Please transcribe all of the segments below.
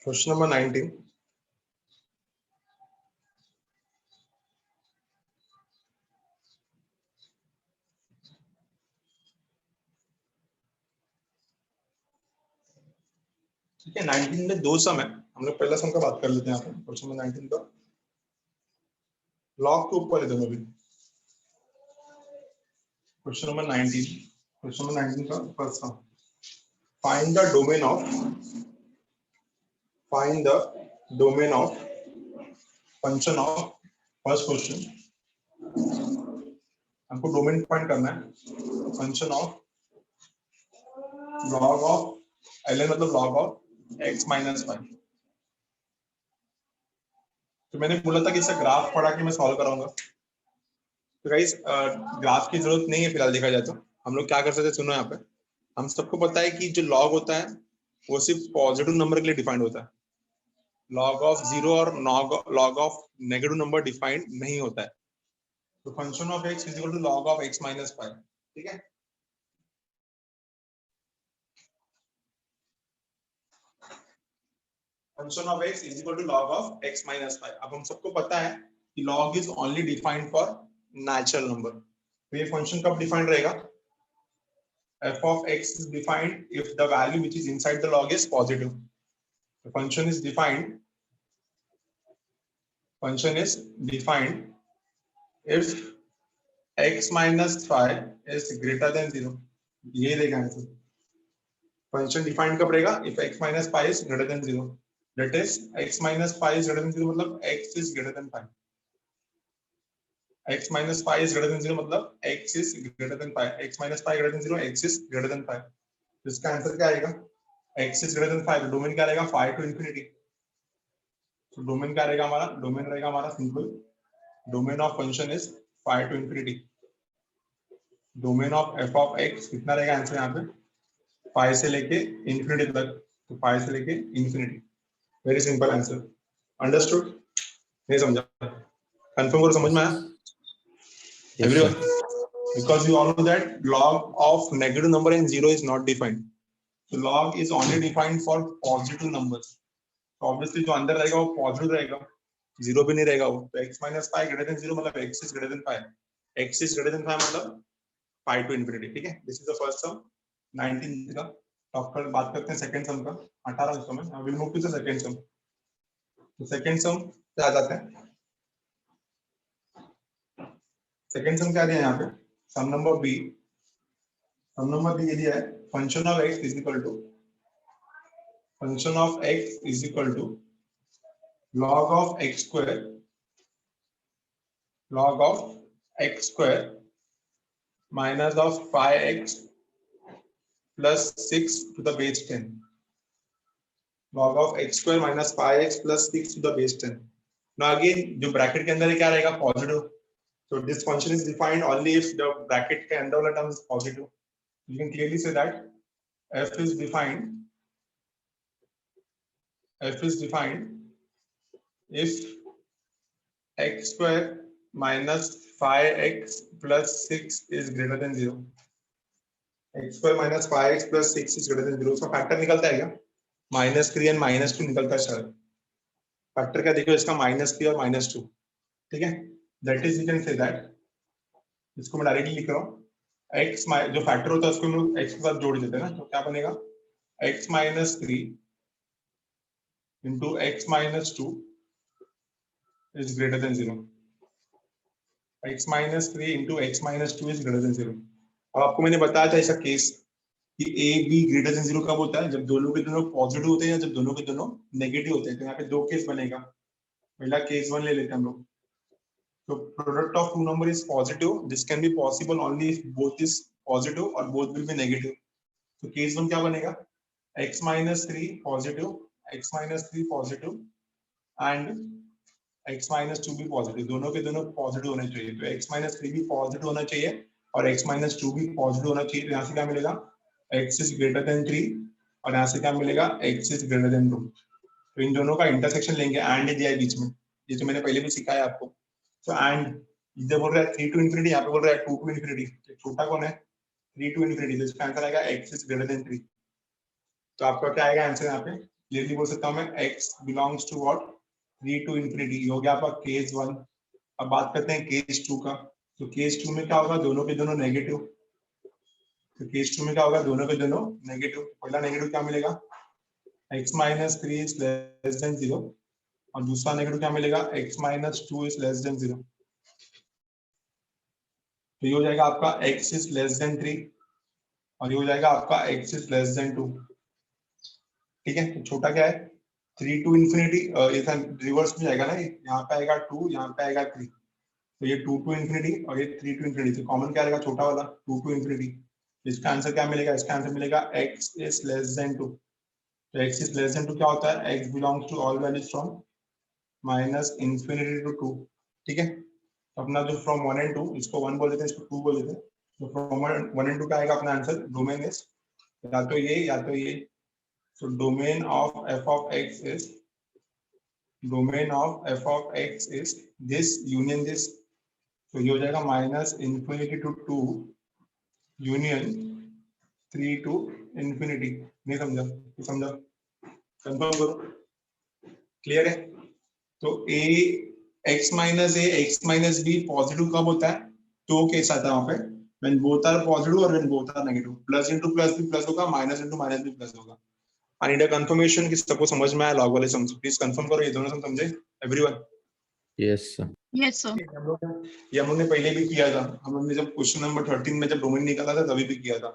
Question number 19. ठीक है, 19 में दो सम है. हम लोग पहला सम का बात कर लेते हैं. यहाँ पे क्वेश्चन नंबर 19 का लॉग के ऊपर है दोनों भी. Question number 19. क्वेश्चन नंबर 19 का first sum. Find the domain of function of. First question, हमको डोमेन फाइंड करना है. Function of log of ln मतलब log of x माइनस 5. तो मैंने बोला था कि इसका ग्राफ पढ़ा के मैं सॉल्व कराऊंगा. तो गाइस ग्राफ की जरूरत नहीं है फिलहाल. देखा जाए तो हम लोग क्या कर सकते हैं, सुनो. यहाँ पे हम सबको पता है कि जो लॉग होता है वो सिर्फ पॉजिटिव नंबर के लिए डिफाइंड होता है. लॉग ऑफ 0 और log of negative number defined नहीं होता है. तो function of x is equal to log of x minus 5. ठीक है. Function of x is equal to log of x minus 5. अब हम सबको पता है कि log is only defined for natural number. तो ये फंक्शन कब डिफाइंड रहेगा? f of x is defined if the value which is inside the log is positive. The function is defined if x minus 5 is greater than 0. ये रहेगा answer. Function defined कब रहेगा? if x minus 5 is greater than 0. That is x minus 5 is greater than 0 मतलब x is greater than 5. x minus 5 is greater than 0 मतलब x is greater than 5. x minus 5 greater than 0, x is greater than 5. तो इसका answer क्या आएगा? x is greater than 5. Domain क्या रहेगा? 5 to infinity. तो domain क्या रहेगा हमारा? डोमेन रहेगा हमारा simple. Domain of function is 5 to infinity. Domain of f of x कितना रहेगा आंसर यहाँ पे? 5 से लेके इंफिनिटी तक. तो 5 से लेके infinity. Very simple answer. Understood? नहीं समझा? कंफर्म करो समझ में आया? Everyone, because you all know that log of negative number and 0 is not defined. So log is only defined for positive numbers. So obviously जो अंदर रहेगा वो positive रहेगा, 0 भी नहीं रहेगा वो. तो x minus 5 greater than 0 मतलब x is greater than 5. x is greater than 5 मतलब 5 to infinity. ठीक है. This is the first sum 19 का. अब कल बात करते हैं सेकंड सम का. 18 सम है. We'll move to the second sum. तो सेकंड सम पे आ जाते हैं. सेकंड सम क्या दिया है यहाँ पे? Sum number B. Sum number B ये दिया है function of x is equal to log of x square minus of 5x plus 6 to the base 10. log of x square minus 5x plus 6 to the base 10. Now again जो bracket के अंदर है क्या रहेगा? Positive. So this function is defined only if the bracket के अंदर वाला term is positive. You can clearly say that f is defined if x square minus 5x plus 6 is greater than 0. x square minus 5x plus 6 is greater than 0. उसका factor निकलता है क्या? -3 and -2 निकलता है शायद. फैक्टर क्या देखो इसका? -3 और -2. ठीक है. That is you can say that. इसको मैं डायरेक्टली लिख रहा हूँ. x जो फैक्टर होता है उसको हम लोग x के साथ जोड़ देते हैं ना. तो क्या बनेगा? x minus 3 into x minus 2 is greater than 0. x minus 3 into x minus 2 is greater than 0. अब आपको मैंने बताया था ऐसा केस कि a b greater than 0 कब होता है? जब दोनों के दोनों पॉजिटिव होते हैं या जब दोनों के दोनों नेगेटिव होते हैं. तो यहाँ पे दो केस बनेगा. पहला केस 1 ले लेते हैं हम लोग. तो product of two number is positive. This can be possible only if both is positive और बोथ विल बी नेगेटिव. तो केस 1 क्या बनेगा? x minus 3 positive, x minus 3 positive and x minus 2 भी पॉजिटिव. दोनों के दोनों पॉजिटिव होने चाहिए. तो x minus 3 भी पॉजिटिव होना चाहिए और x minus 2 भी पॉजिटिव होना चाहिए. तो यहाँ से क्या मिलेगा? x is greater than 3 और यहाँ से क्या मिलेगा? x is greater than 2. तो इन दोनों का इंटरसेक्शन लेंगे. एंड दिया है बीच में, ये तो मैंने पहले भी सिखाया आपको. तो एंड इधर बोल रहा है 3 to infinity, यहाँ पे बोल रहा है 2 to infinity. छोटा कौन है? 3 to infinity. तो इसका आंसर आएगा x is greater than 3. तो आपका क्या आएगा आंसर यहाँ पे? क्लियरली बोल सकता हूँ मैं x belongs to what 3 to infinity। ये हो गया आपका केस 1। अब बात करते हैं केस 2 का। तो केस 2 में क्या होगा, दोनों के दोनों नेगेटिव। तो केस 2 में क्या होगा, दोनों के दोनों नेगेटिव। पहला नेगेटिव क्या मिलेगा, x minus 3 is less than 0, और दूसरा नेगेटिव क्या मिलेगा, x minus 2 is less than 0। तो ये हो जाएगा आपका x इज लेस देन 3, और ये हो जाएगा आपका x इज लेस देन 2। ठीक है, तो छोटा क्या है 3 टू इन्फिनिटी, ये रिवर्स में जाएगा ना, यहाँ पे आएगा 2, यहाँ पे आएगा 3। तो ये 2 टू इन्फिनिटी और ये 3 टू इन्फिनिटी, तो कॉमन क्या आएगा, छोटा वाला 2 टू इन्फिनिटी। इसका आंसर क्या मिलेगा, इसका आंसर मिलेगा x इज लेस देन 2। तो x इज लेस देन 2 क्या होता है, x belongs to all values from minus infinity to 2। ठीक है, तो अपना जो फ्रॉम 1 एंड 2, इसको 1 बोल देते हैं, इसको 2 बोल देते हैं। तो फ्रॉम 1 एंड 2 का आएगा अपना आंसर, डोमेन इज या तो ये या तो ये। So domain of f of x is this union this। तो ये हो जाएगा minus infinity to 2 union 3 to infinity. नहीं समझा, तो समझा, कंफर्म करो, क्लियर है। तो a x minus a x minus b positive कब होता है, तो केस आता है वहां पे when both are positive और when both are negative। Plus into plus भी प्लस होगा, माइनस इंटू माइनस भी प्लस होगा। I need a confirmation कि सबको समझ में आया, लॉग वाले समझ, प्लीज कंफर्म करो, ये दोनों समझे everyone. Yes sir. Yes sir. ये हम लोग ने पहले भी किया था, हम लोग ने जब क्वेश्चन नंबर 13 में जब डोमेन निकाला था तभी भी किया था।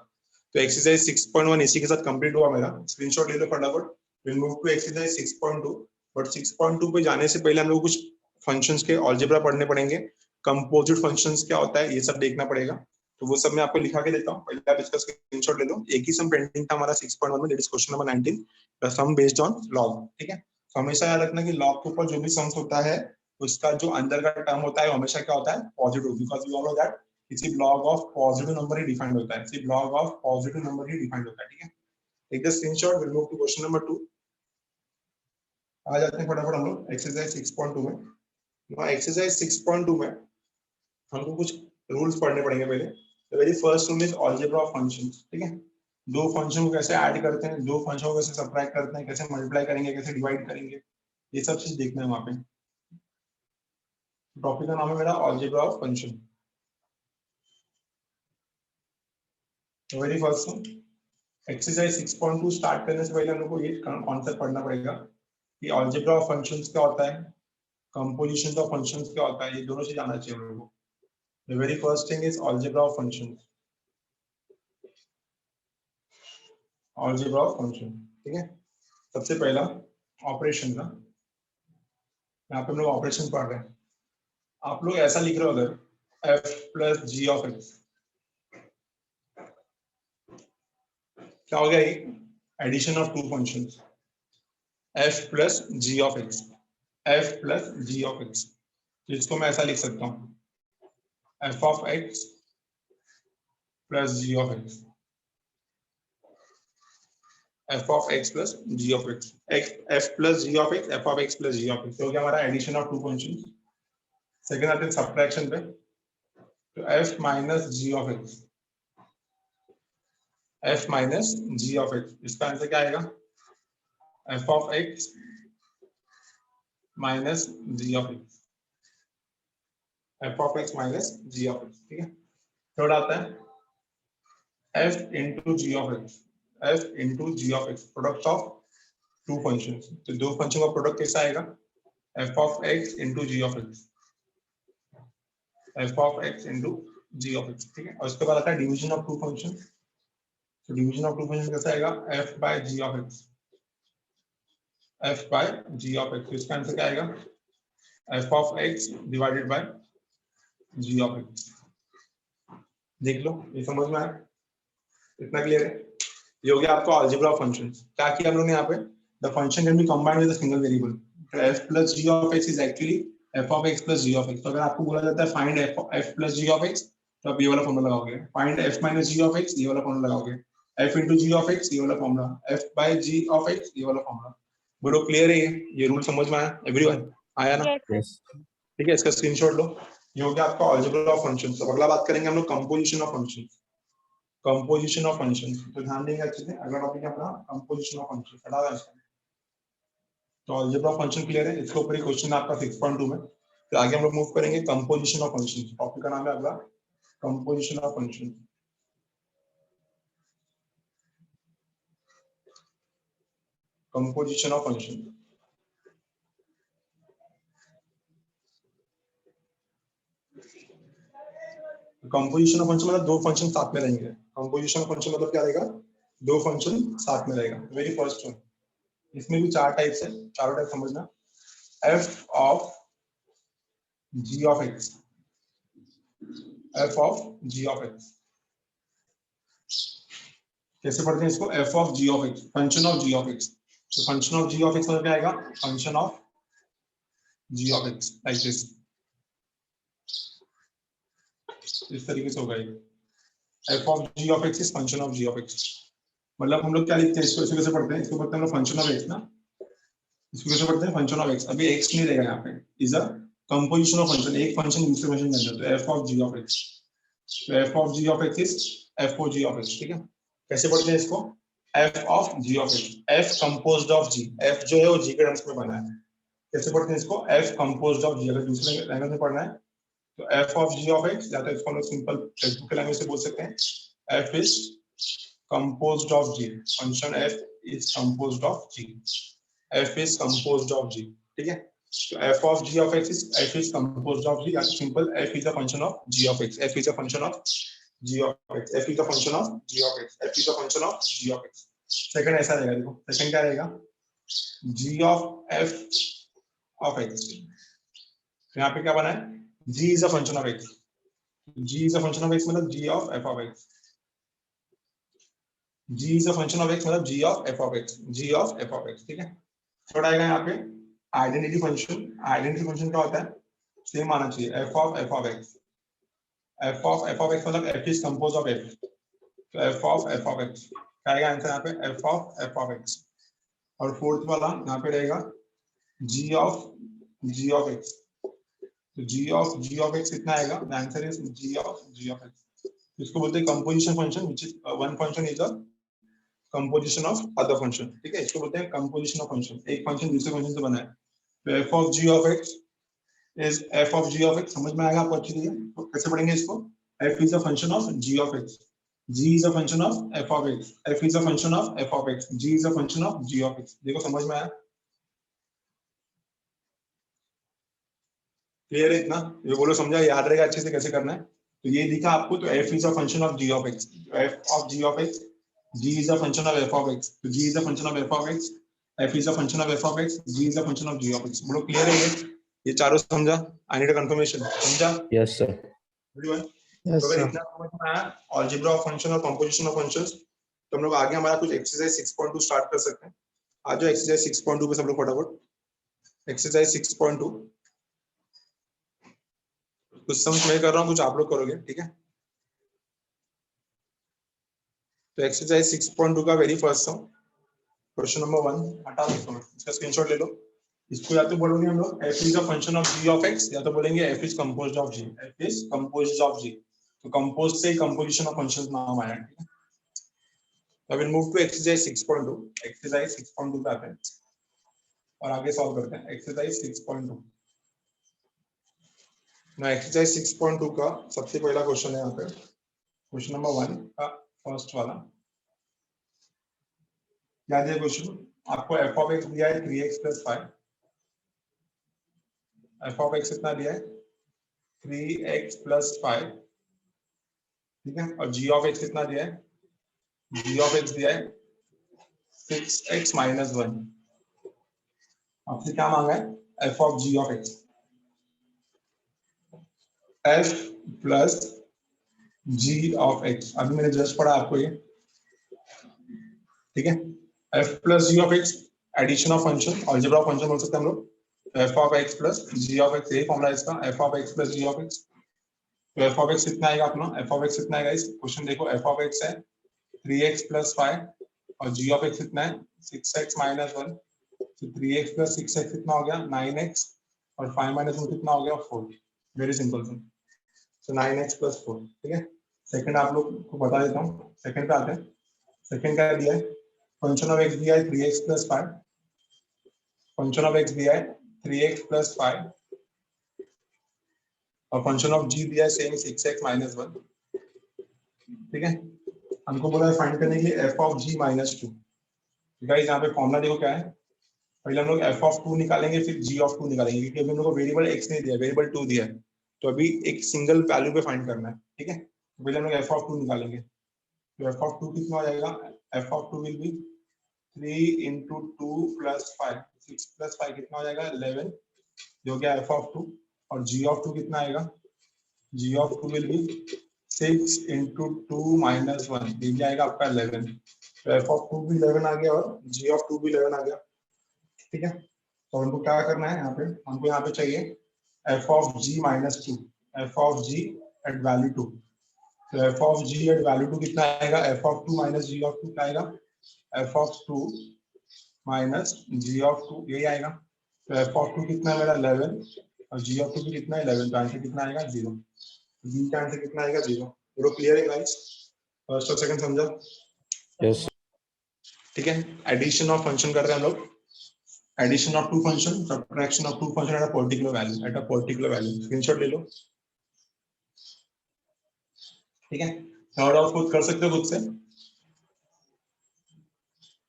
तो एक्सरसाइज 6.1 इसी के साथ कंप्लीट हुआ मेरा, स्क्रीनशॉट ले लो फटाफट। Will move to exercise 6.2। But 6.2 पे जाने से पहले हम लोग कुछ फंक्शंस के अलजेब्रा पढ़ने पड़ेंगे, कंपोजिट फंक्शंस क्या होता है ये सब देखना पड़ेगा। तो वो सब मैं आपको लिखा के देता हूँ, पहले आप इसका स्क्रीनशॉट ले लो। एक ही सम पेंडिंग था हमारा 6.1 में, that is question number 19, the sum based on log. ठीक है, तो हमेशा याद रखना कि लॉग के ऊपर जो भी सम्स होता है उसका जो अंदर का टर्म होता है हमेशा क्या होता है, positive, because we all know that किसी लॉग ऑफ पॉजिटिव नंबर ही डिफाइंड होता है, सिर्फ लॉग ऑफ पॉजिटिव नंबर ही डिफाइंड होता है। ठीक है, take the screenshot, will move to question number 2। आ जाते हैं फटाफट हम लोग एक्सरसाइज 6.2 में। एक्सरसाइज 6.2 में हमको कुछ रूल्स पढ़ने पड़ेंगे पहले। The very first rule is algebra of functions. ठीक है, दो फंक्शन को कैसे ऐड करते हैं, दो फंक्शन को कैसे सब्ट्रैक्ट करते हैं, कैसे मल्टीप्लाई करेंगे, कैसे डिवाइड करेंगे, ये सब चीज देखना है वहां पे। टॉपिक का नाम है मेरा algebra of function. Very first exercise 6.2 start करने से पहले हम लोग को ये कॉन्सेप्ट पढ़ना पड़ेगा कि अलजेब्रा ऑफ फंक्शंस क्या होता है, कंपोजिशन ऑफ फंक्शंस क्या होता है, ये दोनों चीज आना चाहिए हम लोग को। The very first thing is algebra of functions, algebra of function. ठीक है, सबसे पहला ऑपरेशन का, यहाँ पे हम लोग ऑपरेशन पढ़ रहे हैं। आप लोग ऐसा लिख रहे हो अगर f plus G of X, क्या हो गया ये, addition of two functions, f plus G of X, f plus G of x. तो इसको मैं ऐसा लिख सकता हूँ f of x plus G of X, f of x plus g of x, f plus g of x, f of x plus g of x। तो क्या हमारा addition of two functions. Second आते हैं subtraction पे, तो f minus g of x, f minus g of x, इसका answer क्या आएगा, f of x minus g of x, f of x minus g of x। ठीक है, third आता है f into g of x, f into g of x, product of two functions. तो दो function का product कैसा आएगा, f of x into g of x, f of x into g of x। ठीक है, और उसके बाद आता है डिवीजन ऑफ टू फंक्शंस। तो डिवीजन ऑफ टू फंक्शन कैसा आएगा, f by g of x, f by g of x। तो इसका आंसर क्या आएगा, f of x divided by g of x। देख लो, ये समझ में आया, इतना क्लियर है। ये हो गया आपका अलजेब्रा ऑफ फंक्शंस। क्या किया हम लोग ने यहाँ पे, the function can be combined with a single variable. तो f plus g of x is actually f of x plus g of x। तो अगर आपको बोला जाता है find f plus g of x, तो आप ये वाला फॉर्मूला लगाओगे। Find f minus g of x, ये वाला फॉर्मूला लगाओगे। f into g of x, ये वाला formula. f by g of x, ये वाला फॉर्मूला। बोलो क्लियर है ये रूल समझ में आया एवरीवन, आया ना? यस। ठीक है, इसका स्क्रीनशॉट लो। ये हो गया आपका अलजेब्रा ऑफ फंक्शंस। अब अगला बात करेंगे हम लोग composition of functions. Composition of functions, तो ध्यान देंगे अच्छे से। अगला टॉपिक है अपना कंपोजिशन ऑफ फंक्शंस। हटा दें इसको। तो अलजेब्रा ऑफ फंक्शन क्लियर है, इसके ऊपर ही क्वेश्चन है आपका 6.2 में। फिर आगे हम लोग मूव करेंगे कंपोजिशन ऑफ फंक्शन, टॉपिक का नाम है अगला composition of function. Composition of function, composition of function मतलब दो फंक्शन साथ में रहेंगे। कंपोजिशन ऑफ फंक्शन मतलब क्या रहेगा, दो फंक्शन साथ में रहेगा। वेरी फर्स्ट वन, इसमें भी चार टाइप्स है, चारों टाइप समझना। F of ji of x, f of ji of x, कैसे पढ़ते हैं इसको, f of ji of x, function of ji of x. तो function of ji of x मतलब क्या आएगा, function of ji of x, like this, इस तरीके से होगा ये। F of ji of x is function of ji of x. मतलब हम लोग क्या लिखते हैं इसको, इसको कैसे पढ़ते हैं, इसको पढ़ते हैं हम लोग फंक्शन ऑफ एक्स ना, इसको कैसे पढ़ते हैं, फंक्शन ऑफ एक्स। अभी एक्स नहीं रहेगा यहाँ पे, is a composition of function, एक फंक्शन दूसरे फंक्शन के अंदर, तो F of ji of x, तो F of ji of x is f o g of x, ठीक है। कैसे पढ़ते हैं इसको, f of ji of x, f composed of g, f जो है वो जी के टर्म्स में बना है। कैसे पढ़ते हैं इसको, एफ कंपोज्ड ऑफ जी, अगर दूसरे लैंग्वेज में पढ़ना है तो F of ji of X, या तो इसको हम लोग सिंपल टेक्स्ट के लैंग्वेज से बोल सकते हैं, F is composed of g, function f is composed of g, f is composed of g, ठीक है। तो f of g of x is f is composed of g, या simple f is a function of g of x, f is a function of g of x, f is a function of g of x, f is a function of g of x। Second ऐसा रहेगा, देखो second क्या रहेगा, g of f of x, यहाँ पे क्या बना है, g is a function of x, g is a function of x मतलब g of f of x, g is a function of x मतलब g of f of x, g of f of x, ठीक है। Third आएगा यहाँ पे identity function. Identity function क्या होता है, सेम आना चाहिए, f of f of x, f of f of x मतलब f is composed of f, तो f of f of x क्या आएगा आंसर यहाँ पे, f of f of x। और फोर्थ वाला यहाँ पे रहेगा g of x, तो g of x कितना आएगा, the answer is g of x। इसको बोलते हैं composition function, which is one function is a composition of other function, ठीक है। इसको बोलते हैं कंपोजिशन ऑफ फंक्शन, एक फंक्शन दूसरे फंक्शन से बना है। तो f of g of x is f of g of x, समझ में आएगा आपको अच्छी तरह। तो कैसे पढ़ेंगे इसको, f is a function of g of x, g is a function of f of x, f is a function of f of x, g is a function of g of x। देखो समझ में आया, clear है इतना, ये बोलो समझा, याद रहेगा अच्छे से कैसे करना है। तो ये दिखा आपको, तो f is a function of g of x, f of g of x, g is a function of f of x, तो g is a function of f of x, f is a function of f of x, g is a function of g of x। बोलो clear है ये चारों समझा, I need a confirmation, समझा? Yes sir. Everyone, yes तो अगर sir. इतना समझ में आया अलजेब्रा ऑफ फंक्शन और कंपोजिशन ऑफ फंक्शंस, तो हम लोग आगे हमारा कुछ एक्सरसाइज 6.2 स्टार्ट कर सकते हैं। आज जो एक्सरसाइज 6.2 पे सब लोग फटाफट एक्सरसाइज 6.2, कुछ सम्स मैं कर रहा हूँ, कुछ आप लोग करोगे, ठीक है। तो एक्सरसाइज 6.2 का वेरी फर्स्ट सम, क्वेश्चन नंबर 1, हटा दो इसको, इसका स्क्रीनशॉट ले लो। इसको या तो बोलोगे हम लोग f is a function of g of x, या तो बोलेंगे f is composed of g, f is composed of g। तो कंपोज से कंपोजिशन ऑफ फंक्शंस नाम आया, ठीक है। तो will move to exercise 6.2, exercise 6.2 पे आते हैं और आगे सॉल्व करते हैं एक्सरसाइज 6.2। ना एक्सरसाइज 6.2 का सबसे पहला क्वेश्चन है यहाँ पे, क्वेश्चन नंबर 1 का फर्स्ट वाला। क्या दिया क्वेश्चन, आपको f ऑफ x दिया है 3x + 5, f ऑफ x कितना दिया है 3x + 5, ठीक है। और g ऑफ x कितना दिया है, g ऑफ x दिया है 6x - 1। आपसे क्या मांगा है, f of g of x, f plus g of x, अभी मैंने जस्ट पढ़ा आपको ये, ठीक है। f plus g of x addition of function, algebra of function बोल सकते हैं हम लोग। f of x plus g of x, यही फॉर्मूला है इसका, f of x plus g of x। तो f ऑफ x कितना आएगा अपना, f ऑफ x कितना आएगा, इस क्वेश्चन देखो, f ऑफ x है 3x + 5 और g ऑफ x कितना है 6x - 1, तो 3x + 6x कितना हो गया 9x, और 5 - 1 कितना हो गया 4। वेरी सिंपल थिंग, सो 9x + 4, ठीक है। सेकंड आप लोग को बता देता हूँ, सेकंड पे आते हैं। सेकंड क्या दिया है, फंक्शन ऑफ x दिया है 3x + 5, फंक्शन ऑफ एक्स दिया है 3x + 5 और फंक्शन ऑफ g दिया है सेम 6x - 1। ठीक है, हमको बोला है फाइंड करने के लिए f of g - 2। गाइस यहाँ पे फॉर्मूला देखो क्या है, पहले हम लोग f of 2 निकालेंगे फिर g of 2 निकालेंगे, क्योंकि अभी हम लोग को वेरिएबल x नहीं दिया, वेरिएबल 2 दिया है, तो अभी एक सिंगल वैल्यू पे फाइंड करना है। ठीक है, तो पहले हम लोग f of 2 निकालेंगे, तो f of 2 कितना हो जाएगा, f of 2 विल बी 3 × 2 + 5, 6 + 5 कितना हो जाएगा 11, जो क्या f of 2, और g of 2 कितना आएगा, g of 2 विल बी 6 × 2 - 1, ये भी आएगा आपका 11, तो f of 2 भी 11 आ गया और g of 2 भी 11 आ गया। ठीक है, तो हमको क्या करना है, हमको यहाँ पे चाहिए f of g - 2, f of g at value 2, तो f of g at value 2 कितना आएगा, f of 2 - g of 2 क्या आएगा, f of 2 - g of 2 यही आएगा, तो f of 2 कितना है मेरा 11 और g of 2 भी कितना है 11, तो आंसर कितना आएगा 0, b का आंसर कितना आएगा 0। पूरा क्लियर है गाइस, फर्स्ट और सेकंड समझा? यस। ठीक है, एडिशन ऑफ फंक्शन कर रहे हैं हम लोग, addition of two function, subtraction of two function at a particular value, screenshot ले लो। ठीक है, थर्ड और फोर्थ कर सकते हो खुद से,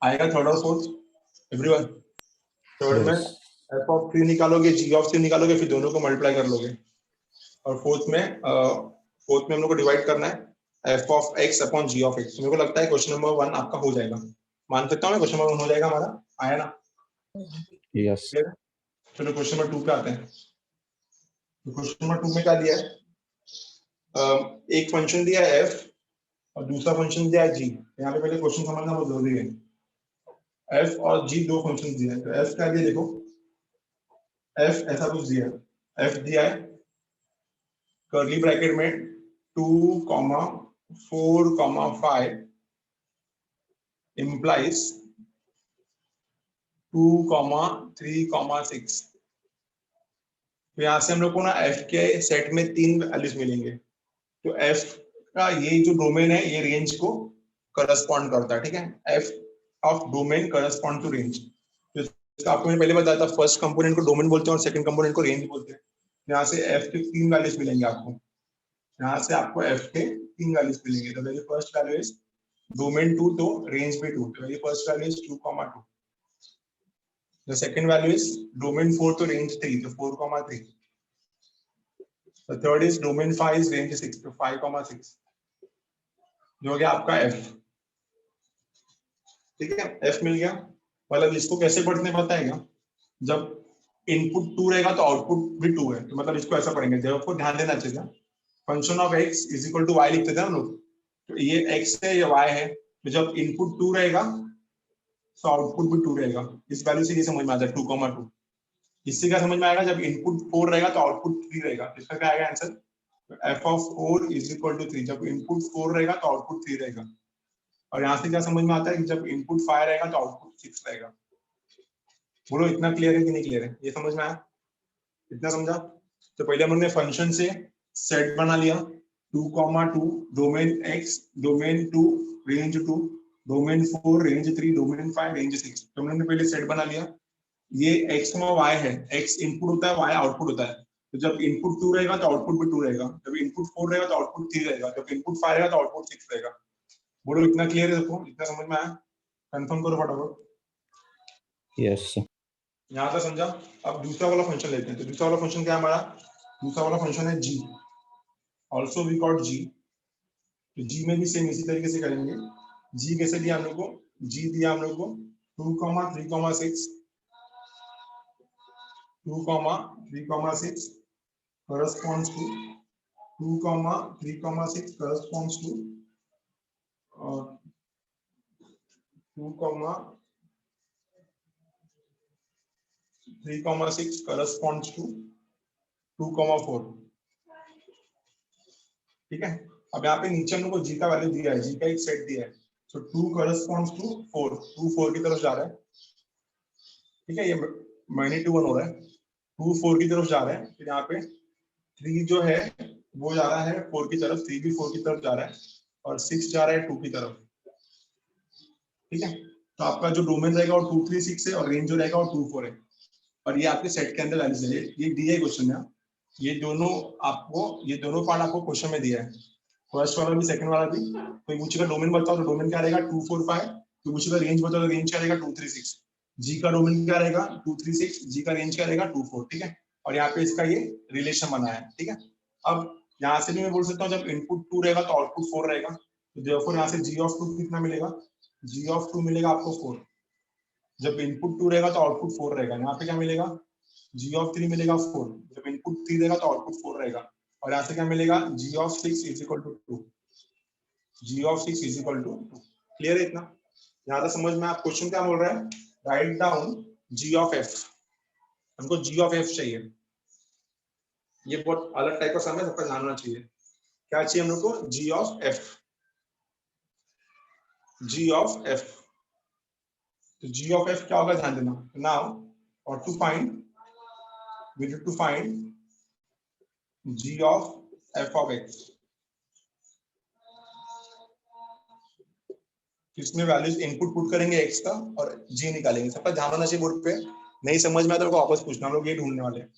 आएगा थर्ड और फोर्थ एवरीवन। थर्ड में f of 3 निकालोगे, g of 3 निकालोगे, फिर दोनों को मल्टीप्लाई कर लोगे, और फोर्थ में हम लोग को डिवाइड करना है f of x upon g of x। मेरे को लगता है क्वेश्चन नंबर 1 आपका हो जाएगा, मान सकता हूँ मैं क्वेश्चन नंबर 1 हो जाएगा हमारा, आया ना? यस। चलो क्वेश्चन नंबर 2 पे आते हैं। क्वेश्चन नंबर 2 में क्या दिया है, एक फंक्शन दिया है f और दूसरा फंक्शन दिया है g। यहाँ पे पहले क्वेश्चन समझना बहुत जरूरी है, f और g दो फंक्शन दिए हैं, तो f क्या दिया देखो, f ऐसा कुछ दिया है, f दिया है कर्ली ब्रैकेट में 2, 4, 5 implies 2, 3, 6। तो यहाँ से हम लोग को ना f के सेट में 3 वैल्यूज मिलेंगे, तो f का ये जो डोमेन है ये रेंज को करस्पॉन्ड करता है। ठीक है, f of domain correspond to range, तो इसका आपको मैंने पहले बताया था, फर्स्ट कंपोनेंट को डोमेन बोलते हैं और सेकंड कंपोनेंट को रेंज बोलते हैं। यहाँ से f के 3 वैल्यूज मिलेंगे आपको, यहाँ से आपको f के 3 वैल्यूज मिलेंगे, तो मेरी फर्स्ट वैल्यू इज डोमेन 2 तो रेंज भी 2, तो मेरी first value is 2, 2। The second value is domain 4 to range 3, so 4, 3. The third is domain 5 is range 6, so 5, 6, जो हो गया आपका f। ठीक है, f मिल गया, मतलब इसको कैसे पढ़ने पता है क्या, जब इनपुट 2 रहेगा तो आउटपुट भी 2 है, तो मतलब इसको ऐसा पढ़ेंगे, जब आपको ध्यान देना चाहिए function of x is equal to y लिखते थे हम लोग, तो ये x है या y है, तो जब इनपुट 2 रहेगा तो आउटपुट भी 2 रहेगा। इस वैल्यू से ये समझ में आता है 2, 2। इससे क्या समझ में आएगा, जब इनपुट 4 रहेगा तो आउटपुट 3 रहेगा, इसका क्या आएगा answer, f of 4 is equal to 3, जब इनपुट 4 रहेगा तो आउटपुट 3 रहेगा। और यहाँ से क्या समझ में आता है कि जब इनपुट 5 रहेगा तो आउटपुट 6 रहेगा। बोलो इतना क्लियर है कि नहीं क्लियर है, ये समझ में आया, इतना समझा? तो पहले हमने फंक्शन से सेट बना लिया, 2, 2, domain x, domain 2 range 2, domain 4 range 3, domain 5 range 6, तो हमने पहले सेट बना लिया। ये x और y है, x इनपुट होता है, y आउटपुट होता है, तो जब इनपुट 2 रहेगा तो आउटपुट भी 2 रहेगा, जब इनपुट 4 रहेगा तो आउटपुट 3 रहेगा, जब इनपुट 5 रहेगा तो आउटपुट 6 रहेगा। बोलो इतना क्लियर है, देखो इतना समझ में आया, कंफर्म करो फटाफट। यस। यहाँ तक समझा? अब दूसरा वाला फंक्शन लेते हैं, तो दूसरा वाला फंक्शन क्या है हमारा, दूसरा वाला फंक्शन है g, also we called g। तो g में भी सेम इसी तरीके से करेंगे। g कैसे दिया हम लोग को, g दिया हम लोग को 2, 3, 6, 2, 3, 6 corresponds to 2, 3, 6 corresponds to 2, 3, 6 corresponds to 2, 4। ठीक है, अब यहाँ पे नीचे हम लोग को g का वैल्यू दिया है, g का एक सेट दिया है, तो 2 corresponds to 4, 2 4 की तरफ जा रहा है। ठीक है, ये -1 हो रहा है, 2 4 की तरफ जा रहा है, फिर यहाँ पे 3 जो है वो जा रहा है 4 की तरफ, 3 भी 4 की तरफ जा रहा है, और 6 जा रहा है 2 की तरफ। ठीक है, तो आपका जो डोमेन रहेगा वो 2, 3, 6 है, और रेंज जो रहेगा वो 2, 4 है। और ये आपके सेट के अंदर वैल्यूज है, ये दिया है क्वेश्चन में। ये दोनों पार्ट आपको क्वेश्चन में दिया है, फर्स्ट वाला भी सेकंड वाला भी। कोई पूछेगा डोमेन बताओ तो डोमेन क्या रहेगा 245, कोई पूछेगा रेंज बताओ तो रेंज क्या रहेगा 236, जी का डोमेन क्या रहेगा 236, जी का रेंज क्या रहेगा 24, ठीक है। और यहाँ पे इसका ये रिलेशन बना है, ठीक है। अब यहाँ से भी मैं बोल सकता हूँ जब इनपुट 2 रहेगा तो आउटपुट 4 रहेगा, तो देयरफॉर यहाँ से जी ऑफ 2 कितना मिलेगा, जी ऑफ 2 मिलेगा आपको 4। जब इनपुट 2 रहेगा तो आउटपुट 4 रहेगा, यहाँ पे क्या मिलेगा जी ऑफ 3 मिलेगा 4, जब इनपुट 3 रहेगा तो आउटपुट 4 रहेगा। और यहाँ से क्या मिलेगा g of 6 is equal to 2, g of 6 is equal to 2। Clear है इतना? यहाँ तक समझ में? आप क्वेश्चन क्या बोल रहे हैं, write down G of F, हमको जी ऑफ एफ चाहिए। ये बहुत अलग टाइप का सम है, सबका ध्यान होना चाहिए। क्या चाहिए हम लोग को, g of f, g of f. तो जी ऑफ एफ क्या होगा ध्यान देना। नाउ और to find, we need to find G of F of X. इसमें वैल्यूज इनपुट पुट करेंगे एक्स का और जी निकालेंगे। सबका ध्यान होना चाहिए बोर्ड पे, नहीं समझ में आया तो वापस पूछना, हम लोग ये ढूंढने वाले हैं।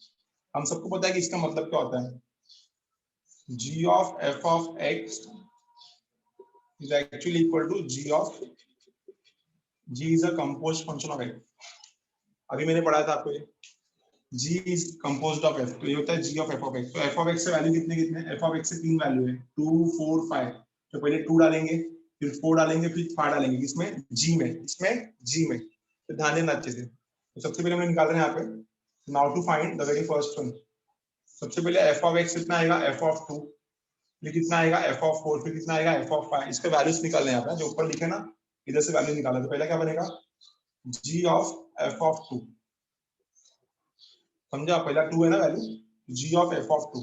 हम सबको पता है कि इसका मतलब क्या होता है, g of F of x is actually equal to g of, g is a composed function of f। अभी मैंने पढ़ा था आपको ये, g is composed of f, तो ये होता है g of f of x। तो f of x से वैल्यू कितने कितने, f of x से 3 वैल्यू है 2 4 5। तो पहले 2 डालेंगे, फिर 4 डालेंगे, फिर 5 डालेंगे, इसमें g में, इसमें g में। तो ध्यान देना अच्छे से। तो सबसे पहले हम निकाल रहे हैं यहाँ पे, now to find the very first one. सबसे पहले f of x कितना आएगा, f of 2, फिर कितना आएगा f of 4, फिर कितना आएगा f of 5। इसके वैल्यूज निकालने हैं, जो ऊपर लिखे ना इधर से वैल्यू निकाला। तो पहला क्या बनेगा, g of f of 2, समझा? पहला 2 है ना value, g of f of 2।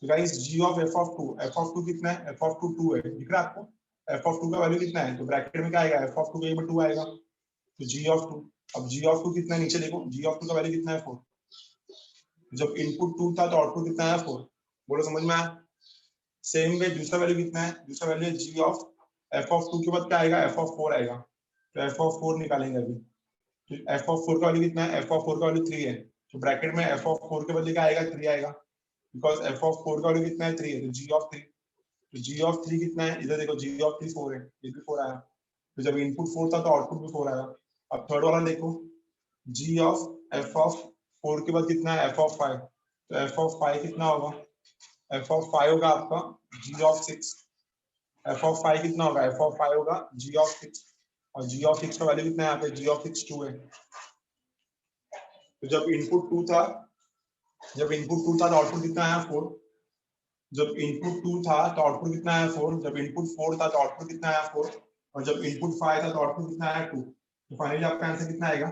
तो guys g of f of 2, f of 2 कितना है, f of 2 2 है, दिख रहा है आपको? f of 2 का वैल्यू कितना है, तो ब्रैकेट में क्या आएगा, f of 2 के ऊपर 2 आएगा, तो g of 2। अब g of 2 कितना है, नीचे देखो g of 2 का वैल्यू कितना है 4। जब इनपुट 2 था तो आउटपुट कितना है 4। बोलो समझ में आया? सेम वे दूसरा वैल्यू कितना है, दूसरा वैल्यू है g of f of 2 के बाद क्या आएगा, f of 4 आएगा। तो f of 4 निकालेंगे अभी। तो f of 4 का वैल्यू कितना है, f of 4 का वैल्यू 3 है, तो ब्रैकेट में f of 4 के बदले क्या आएगा, 3 आएगा, बिकॉज f of 4 का वैल्यू कितना है 3 है, तो g of 3। तो g of 3 कितना है, इधर देखो g of 3 4 है, ये भी 4 आया। तो जब इनपुट 4 था तो आउटपुट भी 4 आया। अब थर्ड वाला देखो, g of f of 4 के बाद कितना है, f of 5। तो f of 5 कितना होगा, f of 5 होगा आपका g of 6। f of 5 कितना होगा, f of 5 होगा g of 6, और g of 6 का वैल्यू कितना है यहाँ पे, g of 6 2 है। तो जब इनपुट 2 था, जब इनपुट 2 था तो आउटपुट कितना आया 4। जब इनपुट 2 था तो आउटपुट कितना आया 4, जब इनपुट 4 था तो आउटपुट कितना आया 4, और जब इनपुट 5 था तो आउटपुट कितना आया 2। तो फाइनली आपका आंसर कितना आएगा,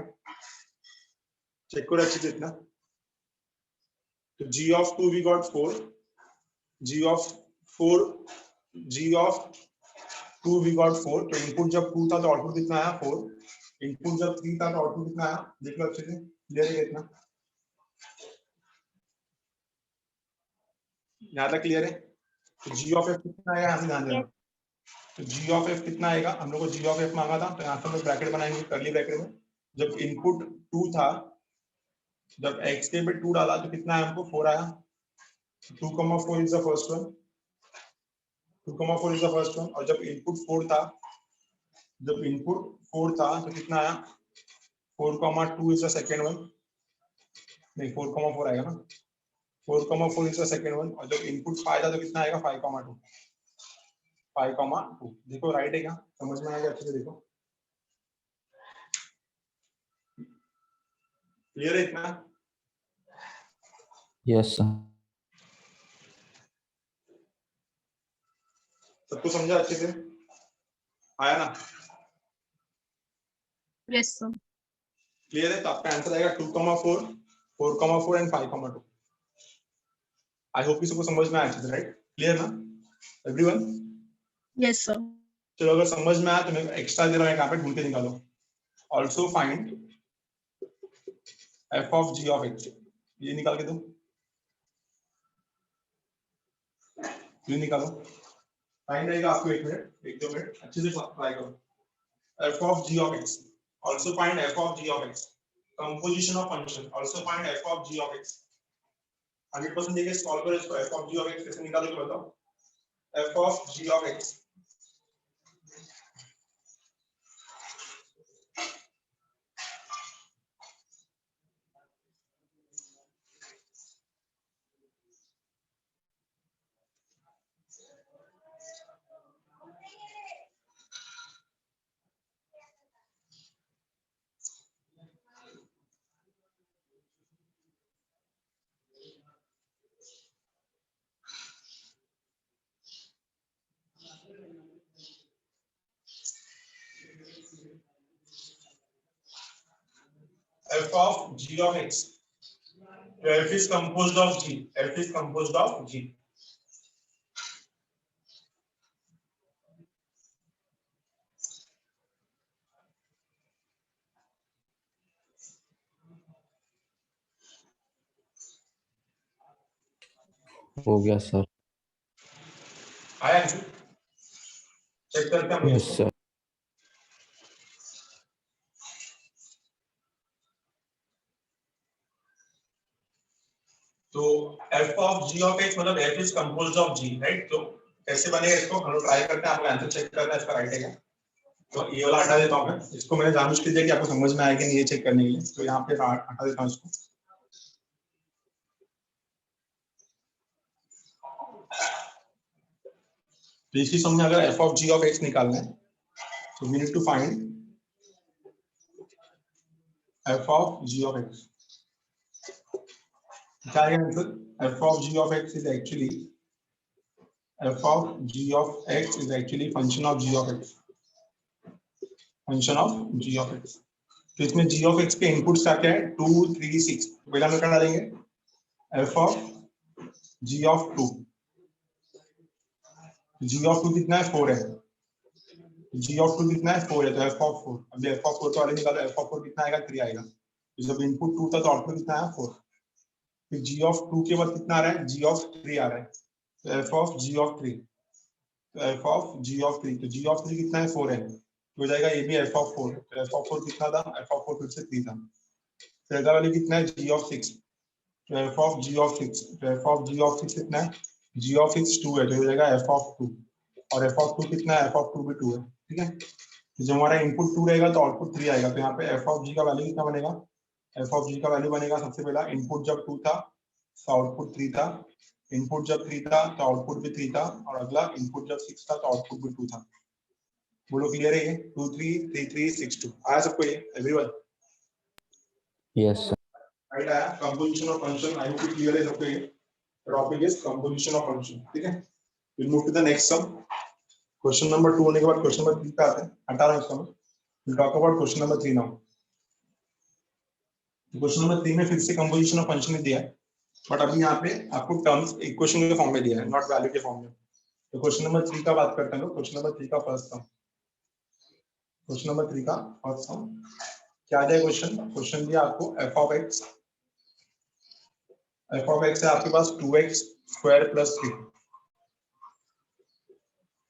चेक करो अच्छे से इतना। तो g of 2 we got 4, g of 4, g of 2 we got 4। तो इनपुट जब 2 था तो आउटपुट कितना आया 4, इनपुट जब 3 था तो आउटपुट कितना आया, देख लो अच्छे से, क्लियर है कितना? यहाँ तक क्लियर है? तो g of f कितना आएगा, यहाँ से ध्यान देना। तो g of f कितना आएगा, हम लोग को g of f मांगा था, तो यहाँ से हम लोग ब्रैकेट बनाएंगे, कर्ली ब्रैकेट में। जब इनपुट 2 था, जब x के पे 2 डाला तो कितना है हमको 4 आया। 2,4 is the first one, 2,4 is the first one. और जब इनपुट 4 था, जब इनपुट 4 था तो कितना आया, 4,2 इज द सेकेंड वन, नहीं 4,4 आएगा ना, 4,4 इज द सेकेंड वन। और जब इनपुट 5 था तो कितना आएगा 5,2, 5,2। देखो राइट है क्या, समझ में आएगा अच्छे से, देखो क्लियर है इतना? Yes, sir. सबको समझा अच्छे से, आया ना? Yes, sir. क्लियर है? तो आपका आंसर आएगा 2,4, 4,4 एंड 5,2। आई होप सबको समझ में आया अच्छे से, राइट? क्लियर ना एवरीवन? Yes, sir. चलो अगर समझ में आया तो मैं एक्स्ट्रा दे रहा हूँ, यहाँ पे ढूंढ के निकालो। Also find f of g of x, ये निकाल के दो, ये निकालो, टाइम लगेगा आपको 1 मिनट 1-2 मिनट, अच्छे से ट्राई करो। f of g of x, also find f of g of x। composition of function. Also find f of g of x. 100% देखिए सॉल्व करो इसको. f of g of x कैसे निकालोगे बताओ. f of g of x. f of g of x. f is composed of g. f is composed of g. हो गया sir. आया answer. Check करते हैं. Yes sir. तो f of g of x मतलब f is composed of g, right. तो कैसे बनेगा इसको हम लोग ट्राई करते हैं. आपको आंसर चेक करना है इसका राइट है क्या. तो ये वाला हटा देता हूं मैं. इसको मैंने जानबूझ के दिया कि आपको समझ में आएगा नहीं ये चेक करने के लिए. तो यहाँ पे हटा देता हूं इसको. तो इसी सम में अगर f of g of x निकालना है तो we need to find f of g of x. क्या है answer. f of g of x is actually function of g of x. function of g of x. तो इसमें g of x के inputs क्या है 2 3 6. पहला हम क्या डालेंगे f of g of 2. g of 2 कितना है 4 है. g of 2 कितना है 4 है. तो f of 4. अभी f of 4 तो वाले निकालो. f of 4 कितना आएगा 3 आएगा. तो जब इनपुट 2 था तो आउटपुट कितना आया 4. फिर g of 2 के बाद कितना आ रहा है g of 3 आ रहा है. तो f of g of 3. तो f of g of 3. तो g of 3 कितना है 4 है. तो हो जाएगा ये भी f of 4. तो f of 4 कितना था f of 4 फिर से 3 था. फिर अगला वाले कितना है g of 6. तो f of g of 6. तो f of g of 6 कितना है g of 6 2 है. तो हो जाएगा f of 2. और f of 2 कितना है f of 2 भी 2 है. ठीक है. तो जब हमारा इनपुट 2 रहेगा तो आउटपुट 3 आएगा. तो यहाँ पे f of g का वैल्यू कितना बनेगा. f of g का वैल्यू बनेगा सबसे पहला इनपुट जब 2 था तो आउटपुट 3 था. इनपुट जब 3 था तो आउटपुट भी 3 था. और अगला इनपुट जब 6 था तो आउटपुट भी 2 था. बोलो क्लियर है ये 2 3 3 3 6 2 आया सबको ये एवरीवन. Yes sir. राइट आया. Composition of function I hope clear है सबको. ये topic is composition of function. ठीक है. Will move to the next sum. Question number 2 होने के बाद क्वेश्चन नंबर 3 पे आते हैं. हटा रहा हूं इसको. Will talk about question number 3 now. Question number 3 में फिर से कंपोजिशन ऑफ फंक्शन दिया है. बट अभी यहाँ पे आपको टर्म्स इक्वेशन के फॉर्म में दिया है नॉट वैल्यू के फॉर्म में. तो क्वेश्चन नंबर 3 का बात करते हैं. क्वेश्चन नंबर 3 का फर्स्ट सम. क्वेश्चन नंबर 3 का फर्स्ट सम क्या दिया क्वेश्चन. क्वेश्चन दिया आपको f of x. f of x है आपके पास 2x square plus 3.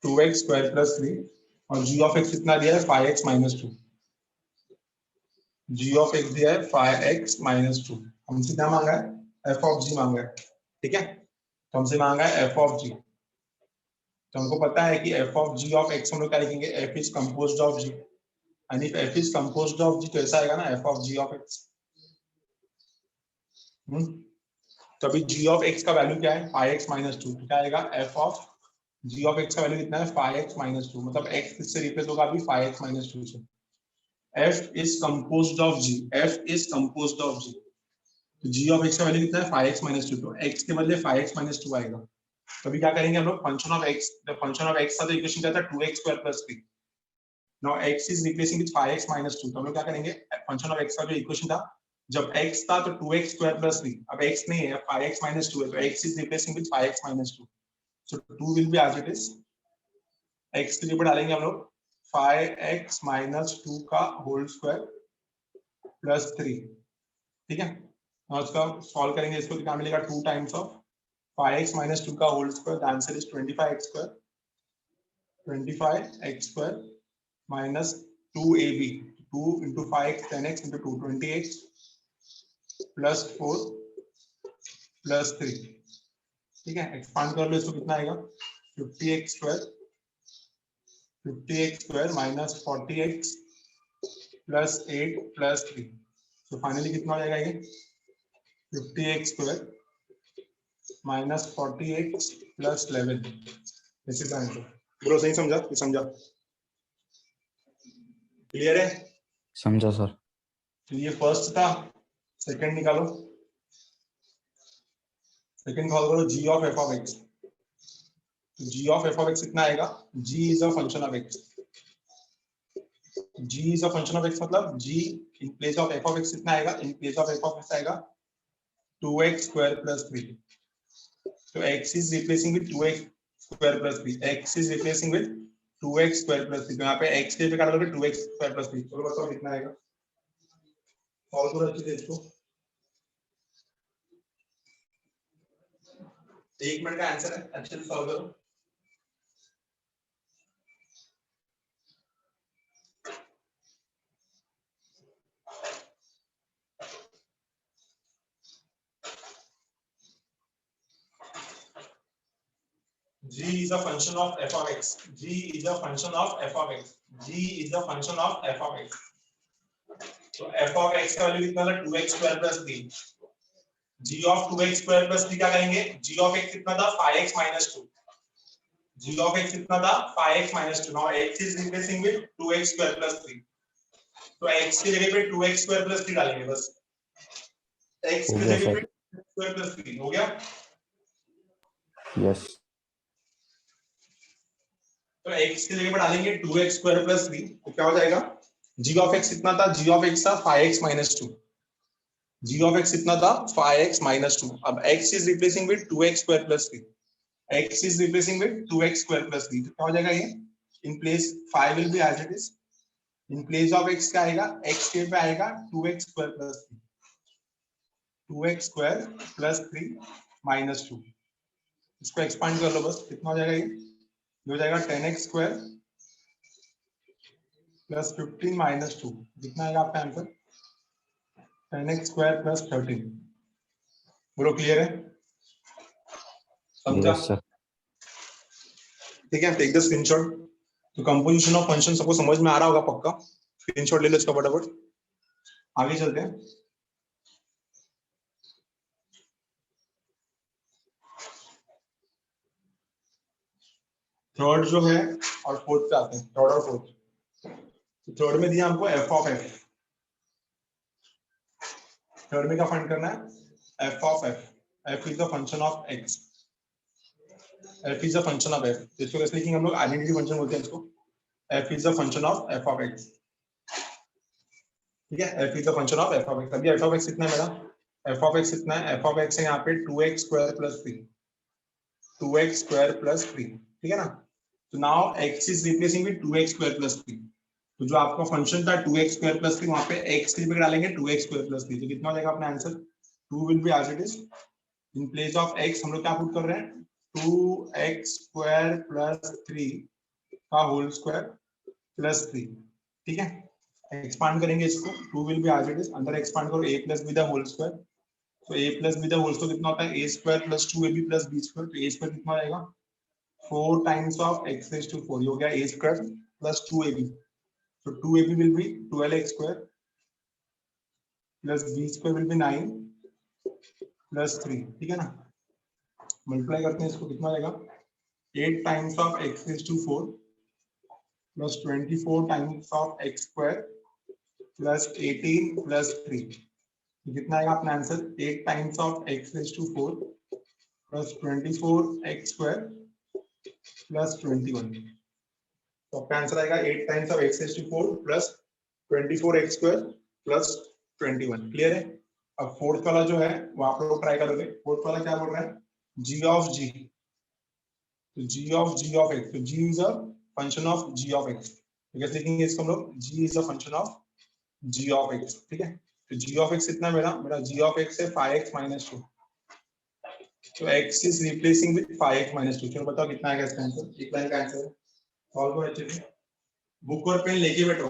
2x square plus 3. और g of x कितना दिया है 5x minus 2. g of x दिया है 5x माइनस 2. हमसे क्या मांगा है f of g मांगा है. ठीक है. तो हमसे मांगा है f of g. तो हमको पता है कि f of g of x हम लोग क्या लिखेंगे f is composed of g. and if f is composed of g तो ऐसा आएगा ना f of g of x. तो अभी g of x का वैल्यू क्या है 5x माइनस 2. तो क्या आएगा f of g of x का वैल्यू कितना है 5x माइनस 2. मतलब x किससे रिप्लेस होगा अभी 5x माइनस 2 से. f is composed of g. f is composed of g. तो g of x का वैल्यू कितना है 5x माइनस 2. तो x के बदले 5x माइनस 2 आएगा. तो अभी क्या करेंगे हम लोग function of x. The function of x का तो इक्वेशन क्या था 2x square plus 3. Now x is replacing with 5x minus 2. तो हम लोग क्या करेंगे फंक्शन ऑफ x का जो इक्वेशन था जब x था तो 2x स्क्वायर प्लस 3. अब x नहीं है 5x minus 2 है. तो x is replacing with 5x minus 2. so 2 will be as it is. x के लिए डालेंगे हम लोग 5x minus 2 का होल स्क्वायर प्लस 3. ठीक है. और इसका सॉल्व करेंगे. इसको क्या मिलेगा 2 टाइम्स ऑफ 5x minus 2 का whole square. The answer is 25x square. 25x square minus 2ab. 2 into 5x 10x into 2 20x +4 +3, ठीक है। एक्सपांड कर लो इसको, कितना आएगा 50x square minus 40x plus 8 plus 3, तो फाइनली कितना हो जाएगा ये 50x square minus 40x plus 11, this is answer. Bro सही समझा? समझा? क्लियर है? समझा सर। तो ये फर्स्ट था, सेकंड निकालो। सेकंड सॉल्व करो, g of f of x। g of f of x कितना आएगा, g is a function of x। g is a function of x मतलब g in place of f of x कितना आएगा, इन place of f of x आएगा 2x square plus 3। तो x is replacing with 2x square plus 3, x is replacing with 2x square plus 3, तो यहाँ पे x के जगह डालोगे 2x square plus 3। चलो बताओ कितना आएगा, सॉल्व करो अच्छे से इसको। 1 मिनट का आंसर है, अच्छे से सॉल्व करो। g is a function of f of x, g is a function of f of x, g is a function of f of x। तो f of x का वैल्यू कितना था 2x square plus 3। g of 2x square plus 3 क्या करेंगे, g of x कितना था 5x minus 2, g of x कितना था 5x minus 2। now x is replacing with 2x square plus 3, तो x की जगह पे 2x square plus 3 डालेंगे बस, x हो की गया जगह सर। पे 2x square plus 3 हो गया। यस। तो x की जगह पे डालेंगे 2x square plus 3, तो क्या हो जाएगा, g of x कितना था, g of x था 5x minus 2, g of x कितना था 5x minus 2। अब x is replacing with 2x square plus 3, x is replacing with 2x square plus 3, तो क्या हो जाएगा ये, in place 5 will be as it is, in place of x क्या आएगा, x के पे आएगा 2x square plus 3, 2x square plus 3 minus 2। इसको एक्सपांड कर लो बस, कितना हो जाएगा ये हो जाएगा 10x स्क्वायर प्लस 15 माइनस 2, कितना आएगा आपका आंसर 10x स्क्वायर प्लस 13। बोलो क्लियर है, समझा? Yes sir. ठीक है, टेक द स्क्रीनशॉट। तो कंपोजिशन ऑफ फंक्शन सबको समझ में आ रहा होगा पक्का, स्क्रीनशॉट ले लो इसका फटाफट, आगे चलते हैं। थर्ड जो है और फोर्थ पे आते हैं, थर्ड और फोर्थ। थर्ड में दिया हमको एफ ऑफ एफ, थर्ड में क्या फाइंड करना है, F of F, F is the function of x, F is the function of F, इसको कैसे लिखेंगे हम लोग, आइडेंटिटी फंक्शन बोलते हैं इसको, F is the function of F of x, ठीक है, F is the function of F of x. अभी एफ ऑफ एक्स कितना है मेरा, एफ ऑफ एक्स कितना है, एफ ऑफ एक्स है यहाँ पे 2x square plus 3, 2x square plus 3, ठीक है ना। तो now x is replacing with 2x square plus 3, तो जो आपका फंक्शन था 2x स्क्वायर प्लस 3, वहां पे x की जगह डालेंगे 2x स्क्वायर प्लस 3, तो कितना हो जाएगा अपना answer, 2 will be as it is, in place of x हम लोग क्या पुट कर रहे हैं, 2x स्क्वायर प्लस 3 का होल स्क्वायर प्लस 3, ठीक है। एक्सपांड करेंगे इसको, 2 will be as it is, अंदर एक्सपांड करो a plus b the whole square, तो a plus b the whole square कितना होता है, a square plus 2ab plus b square, तो a स्क्वायर कितना आएगा 4 times of x raise to 4, ये हो गया a square plus 2ab, so 2ab will be 12x square plus b square will be 9 plus 3, ठीक है ना। मल्टीप्लाई करते हैं इसको, कितना आएगा 8 times of x raise to 4 plus 24 times of x square plus 18 plus 3, कितना आएगा अपना answer, 8 times of x raise to 4 plus 24x square plus 21, तो आपका आंसर आएगा 8 times of x raise to 4 plus 24x square plus 21। Clear है। अब fourth वाला जो है वो आप लोग ट्राई करोगे, फोर्थ वाला क्या बोल रहा है, g ऑफ g, तो g ऑफ x, तो g is a function of g of x, तो कैसे लिखेंगे इसको हम लोग, g is a function of g of x, ठीक है। तो g ऑफ x कितना है मेरा g ऑफ x है 5x minus 2, तो x is replacing with 5x minus 2। चलो बताओ कितना आएगा इसका आंसर, एक लाइन का आंसर है, सॉल्व करो अच्छे से, बुक और पेन लेके बैठो,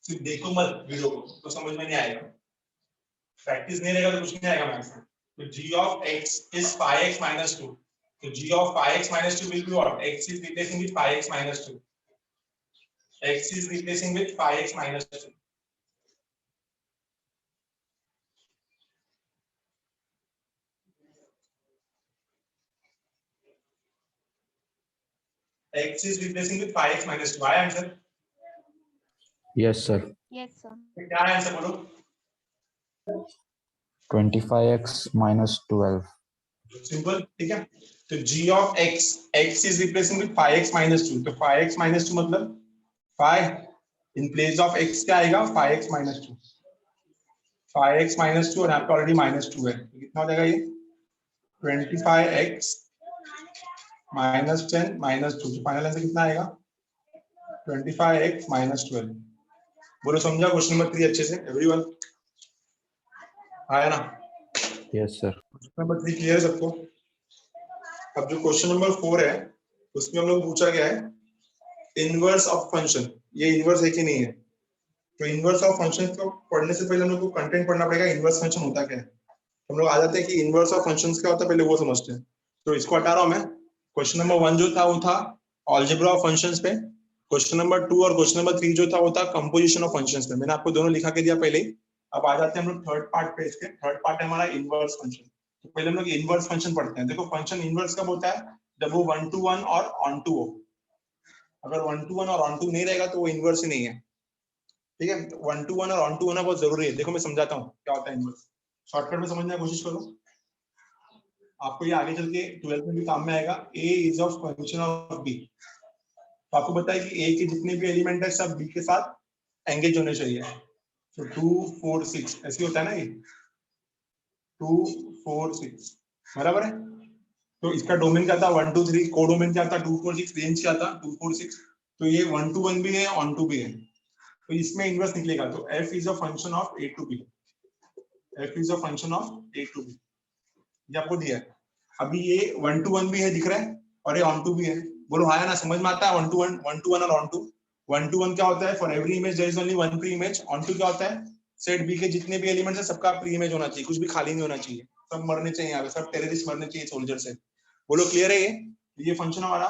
सिर्फ देखो मत वीडियो को, तो समझ में नहीं आएगा। प्रैक्टिस नहीं रहेगा तो कुछ नहीं आएगा मैथ्स में। तो g of x is 5x minus 2, तो g of 5x minus 2 will be what? X is replacing with 5x minus 2, x is replacing with 5x minus 2. X is replacing with 5x minus 2. आया answer? Yes, sir. Yes, sir. क्या है answer बोलो? 25x minus 12. Simple, ठीक है। तो g of x, x is replacing with 5x minus 2, तो 5x minus 2 मतलब 5 in place of x क्या आएगा? 5x minus 2, 5x minus 2 और यहाँ पे ऑलरेडी minus 2 है, तो कितना हो जाएगा ये? 25x minus 10 minus 2, तो फाइनल आंसर कितना आएगा? 25x minus 12। बोलो समझा क्वेश्चन नंबर 3 अच्छे से एवरीवन? आया ना? Yes, sir. Question number 3 clear है सबको? अब जो क्वेश्चन नंबर 4 है उसमें हम लोग पूछा गया है इनवर्स ऑफ फंक्शन। ये इनवर्स है कि नहीं है? तो इनवर्स ऑफ फंक्शन को पढ़ने से पहले हम लोग को कंटेंट पढ़ना पड़ेगा, इनवर्स फंक्शन होता क्या है। हम लोग आ जाते हैं कि इनवर्स ऑफ फंक्शंस क्या होता है, पहले वो समझते हैं। तो इसको हटा रहा हूं मैं। क्वेश्चन नंबर 1 जो था वो था अलजेब्रा ऑफ फंक्शंस पे, क्वेश्चन नंबर 2 और क्वेश्चन नंबर 3 जो था वो था कंपोजिशन ऑफ फंक्शंस पे। मैंने आपको दोनों लिखा के दिया पहले ही। अब आ जाते हैं हम लोग थर्ड पार्ट पे। इसके थर्ड पार्ट है हमारा इनवर्स फंक्शन। तो पहले हम लोग इनवर्स फंक्शन पढ़ते हैं। देखो फंक्शन इनवर्स कब होता है? जब वो 1 to 1 और ऑन टू हो। अगर 1 to 1 और ऑन टू नहीं रहेगा तो वो इनवर्स ही नहीं है, ठीक है। 1 to 1 और ऑन टू होना बहुत जरूरी है। देखो मैं समझाता हूँ क्या होता है इनवर्स, शॉर्टकट में समझने की कोशिश करो, आपको ये आगे चल के 12th में भी काम में आएगा। a is of function of b। तो आपको पता है कि a के जितने भी एलिमेंट है सब b के साथ एंगेज होने चाहिए। तो 2 4 6 ऐसे होता है ना, ये 2 4 6 बराबर है। तो इसका डोमेन क्या था? 1 2 3। को डोमेन क्या था? 2 4 6। रेंज क्या था? 2 4 6। तो ये 1 to 1 भी है, ऑन टू भी है, तो इसमें इनवर्स निकलेगा। तो f is a function of a to b, f is a function of a to b। ये आपको दिया है। अभी ये 1 to 1 भी है दिख रहा है और ये ऑन टू भी है। बोलो हाँ या ना? समझ में आता है? 1 to 1, 1 to 1 और ऑन टू। 1 to 1 क्या होता है? For every image there is only one pre image. Onto क्या होता है? सेट बी के जितने भी एलिमेंट्स है सबका प्री इमेज होना चाहिए, कुछ भी खाली नहीं होना चाहिए, सब मरने चाहिए, यहाँ पे सब टेररिस्ट मरने चाहिए सोल्जर से। बोलो क्लियर है? ये फंक्शन हमारा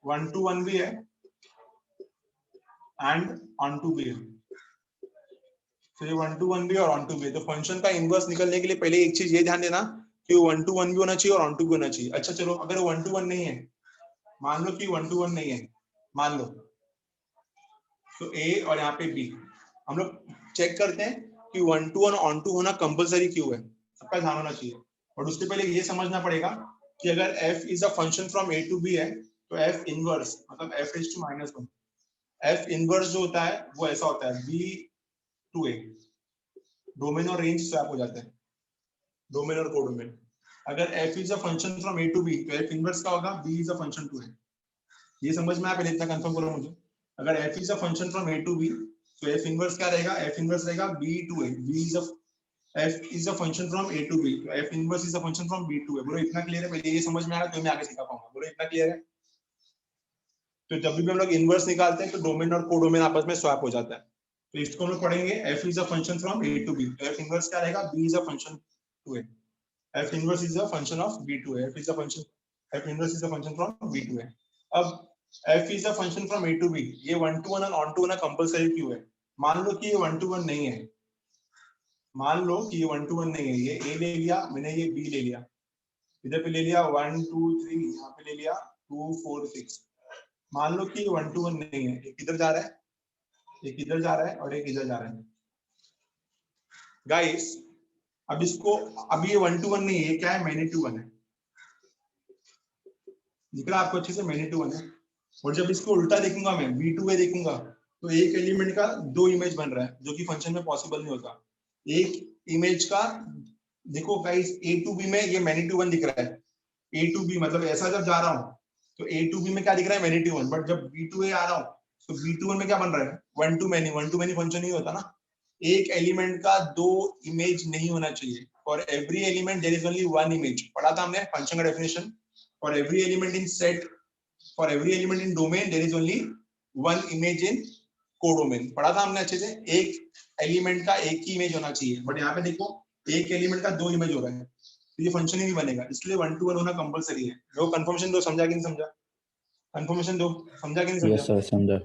1 to 1 भी है एंड ऑन टू भी है। तो ये 1 to 1 भी और ऑन टू भी है। तो फंक्शन का इनवर्स निकलने के लिए पहले एक चीज ये ध्यान देना कि 1 to 1 भी होना चाहिए और ऑन टू भी होना चाहिए। अच्छा चलो, अगर 1 to 1 नहीं है, मान लो कि 1 to 1 नहीं है, मान लो, तो a और यहाँ पे b, हम लोग चेक करते हैं कि 1 to 1 ऑन टू होना कंपलसरी क्यों है, सबका ध्यान होना चाहिए। और उसके पहले ये समझना पड़ेगा कि अगर f is a function from a to b है तो f इनवर्स मतलब f is to -1, f inverse जो होता है वो ऐसा होता है b to a। डोमेन और रेंज स्वैप हो जाते हैं, डोमेन और कोडोमेन। अगर f is a function from a to b तो f इनवर्स का होगा b is a function to a। ये समझ में आया? पहले इतना कंफर्म करो मुझे। अगर f is a function from a to b तो f इनवर्स क्या रहेगा? f इनवर्स रहेगा b to a। b is a f is a function from a to b तो f inverse is a function from b to a। बोलो इतना clear है? पहले ये समझ में आ रहा है तो मैं आगे सिखा पाऊंगा। बोलो इतना क्लियर है? तो जब भी हम लोग इनवर्स निकालते हैं तो डोमेन और कोडोमेन आपस में स्वैप हो जाता है। तो इसको हम लोग पढ़ेंगे f is a function from a to b तो f इनवर्स क्या रहेगा? b is a function to a। f inverse is a function of b to a। f is a function, f inverse is a function from b to a। अब f is a function from a to b, ये 1 to 1 और on to 1 compulsory क्यों है? मान लो कि ये 1 to 1 नहीं है, मान लो कि ये 1 to 1 नहीं है, ये a ले लिया मैंने, ये b ले लिया, इधर पे ले लिया 1 2 3, यहाँ पे ले लिया 2 4 6। मान लो कि ये 1 to 1 नहीं है, एक इधर जा रहा है, एक इधर जा रहा है और एक इधर जा रहा है। गाइस अब इसको, अभी ये 1 to 1 नहीं है, क्या है? मैनी टू 1 है। दिख रहा है आपको अच्छे से? मैनी टू 1 है। और जब इसको उल्टा देखूंगा मैं, b to a देखूंगा, तो एक एलिमेंट का दो इमेज बन रहा है जो कि फंक्शन में पॉसिबल नहीं होता। एक इमेज का, देखो गाइस a to b में ये मैनी टू 1 दिख रहा है, a to b मतलब ऐसा जब जा रहा हूँ तो a to b में क्या दिख रहा है? Many to 1। बट जब b to a आ रहा हूँ तो b to 1 में क्या बन रहा है? 1 to many। 1 to many function नहीं होता ना, एक एलिमेंट का दो इमेज नहीं होना चाहिए। For every element there is only one image. पढ़ा था हमने फंक्शन का definition. For every element in set, for every element in domain there is only one image in codomain. पढ़ा था हमने अच्छे से, एक एलिमेंट का एक ही इमेज होना चाहिए। बट यहाँ पे देखो एक एलिमेंट का दो इमेज हो रहा है तो ये फंक्शन ही नहीं बनेगा, इसलिए 1 to 1 होना कंपलसरी है। लोग कंफर्मेशन दो, समझा कि नहीं समझा? कंफर्मेशन दो, समझा कि नहीं समझा? यस सर, समझा।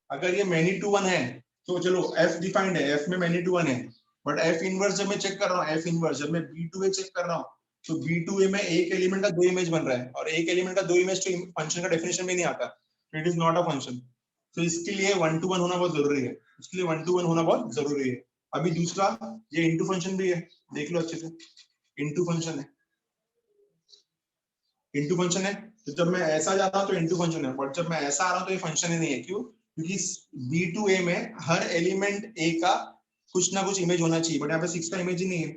अगर ये मैनी टू वन है तो चलो एफ डिफाइंड है, एफ में मैनी टू वन है, बट एफ इनवर्स जब मैं चेक कर रहा हूँ, एफ इनवर्स जब मैं B2A चेक कर रहा हूँ तो B2A में एक एलिमेंट का दो इमेज बन रहा है और एक एलिमेंट का दो इमेज तो फंक्शन का डेफिनेशन में नहीं आता, it is not a function. तो इसके लिए 1 to 1 होना बहुत जरूरी है, इसके लिए 1 to 1 होना बहुत जरूरी है। अभी दूसरा ये इनटू फंक्शन भी है, देख लो अच्छे से, इनटू फंक्शन है, इनटू फंक्शन है। तो जब मैं ऐसा जा रहा हूँ तो इनटू फंक्शन है, बट जब मैं ऐसा आ रहा हूँ तो ये फंक्शन ही नहीं है। क्यों? क्योंकि B2A में हर एलिमेंट A का कुछ ना कुछ इमेज होना चाहिए, बट यहाँ पे 6 का इमेज ही नहीं है,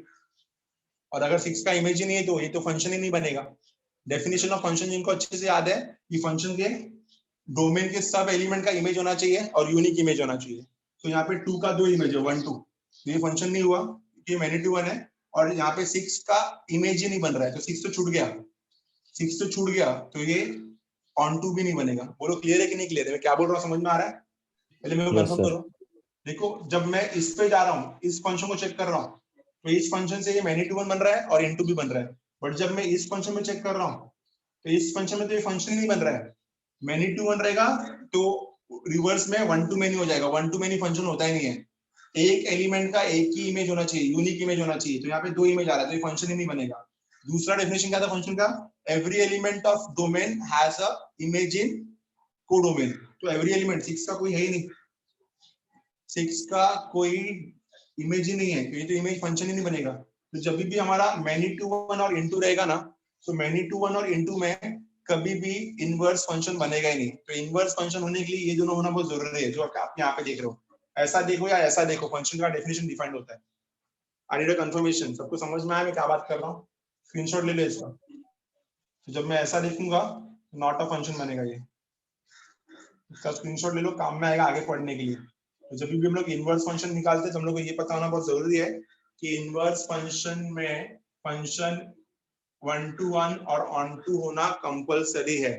और अगर 6 का इमेज ही नहीं है तो ये तो फंक्शन ही नहीं बनेगा। डेफिनेशन ऑफ फंक्शन जिनको अच्छे से याद है कि फंक्शन के डोमेन के सब एलिमेंट का इमेज होना चाहिए और यूनिक इमेज होना चाहिए। तो यहाँ पे 2 का दो इमेज है, 1 2, ये फंक्शन नहीं हुआ, ये मैनी टू वन है, और यहाँ पे 6 का इमेज ही नहीं बन रहा है, तो 6 तो छूट गया, 6 तो छूट गया, तो ये ऑन टू भी नहीं बनेगा। बोलो क्लियर है कि नहीं क्लियर है? मैं क्या बोल रहा हूँ समझ में आ रहा है? पहले मेरे को यस कंफर्म सर। करो। देखो जब मैं इस पे जा रहा हूँ, इस फंक्शन को चेक कर रहा हूँ, तो इस फंक्शन से ये मैनी टू वन बन रहा है और इनटू भी बन रहा है, बट जब मैं इस फंक्शन में चेक कर रहा हूँ तो इस फंक्शन में तो ये फंक्शन ही नहीं बन रहा है। मैनी टू वन रहेगा तो रिवर्स में 1 to many हो जाएगा, 1 to many फंक्शन होता ही नहीं है, एक एलिमेंट का एक ही इमेज होना चाहिए, यूनिक इमेज होना चाहिए, तो यहाँ पे दो इमेज आ रहा है तो ये फंक्शन ही नहीं बनेगा। दूसरा डेफिनेशन क्या था फंक्शन का? Every element of domain has a image in codomain. तो एवरी एलिमेंट, 6 का कोई है ही नहीं, 6 का कोई इमेज ही नहीं है, तो ये तो इमेज फंक्शन ही नहीं बनेगा। तो जब भी हमारा मैनी टू वन और इनटू रहेगा ना, तो मैनी टू वन और इनटू में कभी भी इनवर्स फंक्शन बनेगा ही नहीं। तो इनवर्स फंक्शन होने के लिए ये दोनों होना बहुत जरूरी है, जो आप यहाँ पे देख रहे हो। ऐसा देखो या ऐसा देखो, फंक्शन का डेफिनेशन डिफाइंड होता है। आई नीड अ कंफर्मेशन, सबको समझ में आया मैं क्या बात कर रहा हूँ? स्क्रीनशॉट ले लो इसका। तो जब मैं ऐसा देखूंगा नॉट अ फंक्शन बनेगा, ये इसका स्क्रीनशॉट ले लो, काम में आएगा आगे पढ़ने के लिए। तो जब भी हम लोग इनवर्स फंक्शन निकालते हैं तो हम लोग को ये पता होना बहुत जरूरी है कि इनवर्स फंक्शन में फंक्शन 1 to 1 और ऑन टू होना कंपलसरी है।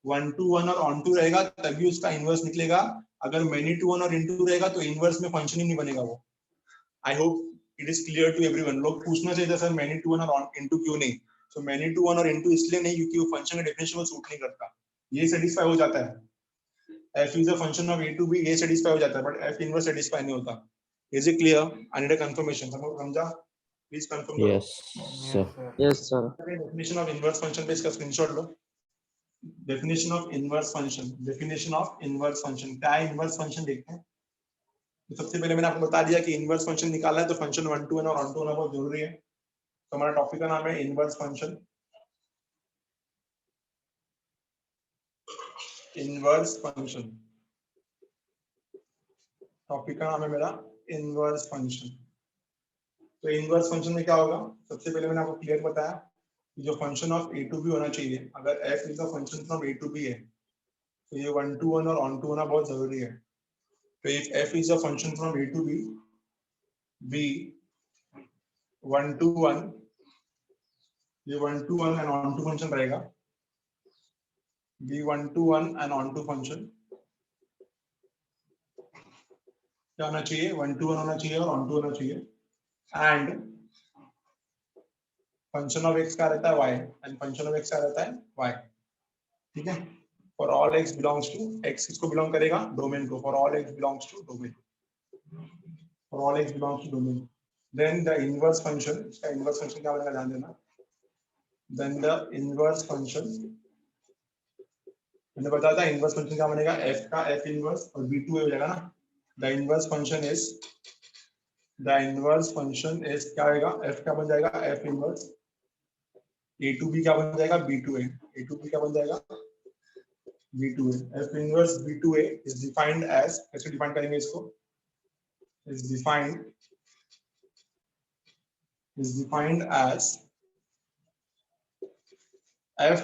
1 to 1 और ऑन टू रहेगा तभी उसका इनवर्स निकलेगा, अगर मैनी टू 1 और इनटू रहेगा तो इनवर्स में फंक्शन ही नहीं बनेगा वो। I hope it is clear to everyone. लोग पूछना चाहिए था सर मैनी टू 1 और इनटू क्यों नहीं? तो मैनी टू 1 और इनटू इसलिए नहीं क्योंकि वो फंक्शन के डेफिनेशन को सूट नहीं करता, ये सेटिस्फाई हो जाता है। f is a function of a to b, ये सेटिस्फाई हो जाता है, बट f इनवर्स सेटिस्फाई नहीं होता। Is it clear? I need a confirmation, समझा? प्लीज कंफर्म करो। Yes sir. Yes sir. Definition of inverse function पे इसका screenshot low. Definition of inverse function, definition of inverse function क्या है? Inverse function देखते हैं। तो सबसे पहले मैंने आपको बता दिया कि इनवर्स फंक्शन निकालना है तो फंक्शन 1 to 1 और ऑन टू होना बहुत जरूरी है। तो हमारा टॉपिक का नाम है inverse function. Inverse function topic का नाम है मेरा इनवर्स फंक्शन। तो इनवर्स फंक्शन में क्या होगा? सबसे पहले मैंने आपको क्लियर बताया कि जो function of a to b होना चाहिए, अगर f is a function from a to b है तो ये 1 to 1 और ऑन टू होना बहुत जरूरी है। तो if f is a function from a to b 1 to 1, ये 1 to 1 and onto function रहेगा, b 1 to 1 and onto function क्या होना चाहिए? 1 to 1 होना चाहिए और ऑन टू होना चाहिए। एंड फंक्शन ऑफ x क्या रहता है? y, and function of x क्या रहता है? y। ठीक है, for all x belongs to, x किसको बिलोंग करेगा? डोमेन को। For all x belongs to domain, for all x belongs to domain, then the inverse function, इसका इनवर्स फंक्शन क्या बनेगा ध्यान देना। देन द इनवर्स फंक्शन, मैंने बताया था इनवर्स फंक्शन क्या बनेगा? f का f इनवर्स और b2a हो जाएगा ना। The inverse function is, the inverse function is क्या आएगा? f क्या बन जाएगा? f inverse, a to b क्या बन जाएगा? b2a, a to b क्या बन जाएगा? b2a। f inverse b2a is defined as, कैसे डिफाइन करेंगे इसको? Is defined as f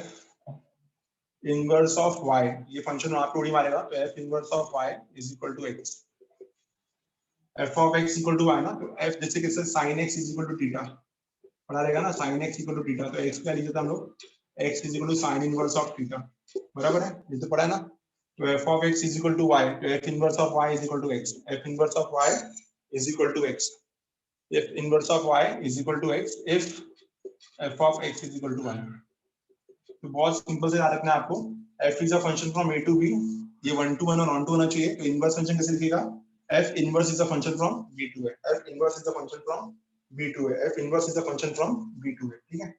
inverse of y। ये फंक्शन आप थोड़ी मारेगा तो f inverse of y is equal to x। f of x equal to y ना, तो f जैसे कि sin x is equal to theta पढ़ा रहेगा ना, sin x equal to theta, तो x क्या लिख देते हम लोग? x is equal to sin inverse of theta, बराबर है? ये तो पढ़ा है ना। तो f of x is equal to y, तो f inverse of y is equal to x, f inverse of y is equal to x। if inverse of y is equal to x if f of x is equal to 1। तो बहुत simple से याद रखना है आपको, f is a function from a to b, ये 1 to 1 और on to होना चाहिए। तो इनवर्स फंक्शन कैसे लिखेगा, f inverse is a function from b to a, f inverse is a function from b to a, f inverse is a function from b to a, ठीक है।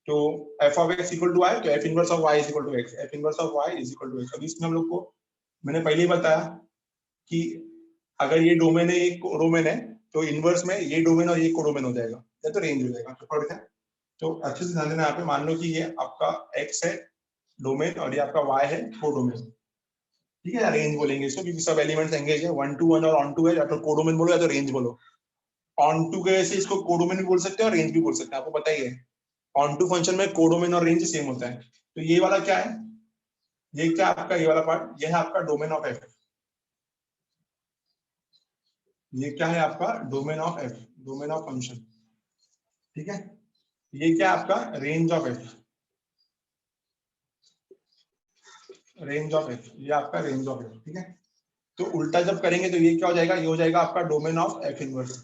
तो f of x equal to y, तो f inverse of y is equal to x, f inverse of y is equal to x। अभी इसमें हम लोग को मैंने पहले ही बताया कि अगर ये डोमेन है, ये कोडोमेन है, तो इनवर्स में ये डोमेन और ये कोडोमेन हो जाएगा, या तो रेंज हो जाएगा। तो पढ़ते हैं, तो अच्छे से ध्यान देना। यहाँ पे मान लो कि ये आपका x है डोमेन और ये आपका y है कोडोमेन, ठीक है, या रेंज बोलेंगे इसको क्योंकि सब एलिमेंट्स एंगेज है। 1 to 1 और ऑन टू है, या तो कोडोमेन बोलो या तो रेंज बोलो। ऑन टू के वजह से इसको कोडोमेन भी बोल सकते हैं और रेंज भी बोल सकते हैं, आपको पता ही है। ऑन टू फंक्शन में कोडोमेन और रेंज सेम होता है। तो ये वाला क्या है, ये क्या आपका ये वाला पार्ट, ये है आपका डोमेन ऑफ एफ। ये क्या है आपका domain of F, domain of function, ठीक है। ये क्या आपका range of F, range of F, ये आपका रेंज ऑफ एफ, ठीक है। तो उल्टा जब करेंगे तो ये क्या हो जाएगा, ये हो जाएगा आपका domain of F inverse,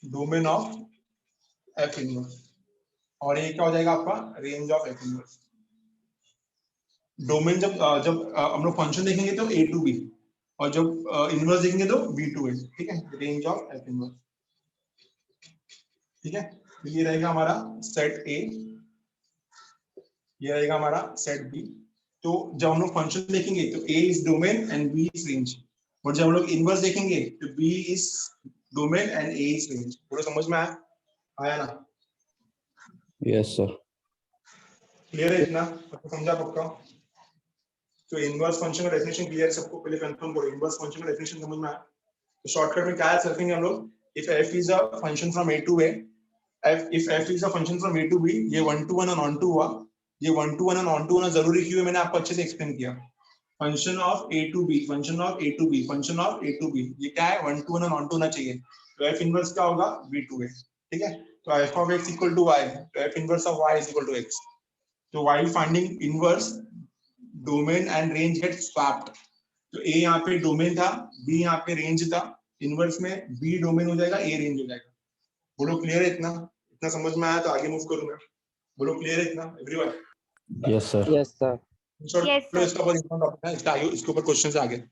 domain of F inverse, और ये क्या हो जाएगा आपका range of F inverse. Domain जब हम लोग फंक्शन देखेंगे तो ए टू बी, और जब इनवर्स देखेंगे तो बी टू ए, ठीक है, रेंज ऑफ एफ इनवर्स, ठीक है। तो ये रहेगा हमारा सेट ए, ये रहेगा हमारा सेट बी। तो जब हम लोग फंक्शन देखेंगे तो A is domain and B is range, और जब हम लोग इनवर्स देखेंगे तो B is domain and A is range. पूरा समझ में आया ना? Yes sir. क्लियर है इतना, समझा पक्का? तो इनवर्स फंक्शन का डेफिनेशन क्लियर है सबको? पहले कंफर्म करो, इनवर्स फंक्शन का डेफिनेशन समझ में आया? तो शॉर्टकट में क्या है रखेंगे हम लोग, if f is a function from a to a, if f is a function from a to b, ये 1 to 1 और on to हुआ, ये 1 to 1 और on to होना जरूरी क्यों है मैंने आपको अच्छे से एक्सप्लेन किया। Function of a to b, function of a to b, function of a to b, ये क्या है 1 to 1 और on to होना चाहिए। तो f इनवर्स क्या होगा b to a, ठीक है। तो f of x equal to y, तो f inverse of y is equal to x। तो while finding inverse, domain and range get swapped। तो a यहाँ पे डोमेन था, b यहाँ पे रेंज था, इनवर्स में b डोमेन हो जाएगा, a रेंज हो जाएगा। बोलो क्लियर है इतना? इतना समझ में आया तो आगे मूव करूं मैं। बोलो क्लियर है इतना everyone? Yes sir. Yes sir. Screenshot लो, इसका बहुत इंपॉर्टेंट टॉपिक है, इसका आगे इसके ऊपर क्वेश्चन से आगे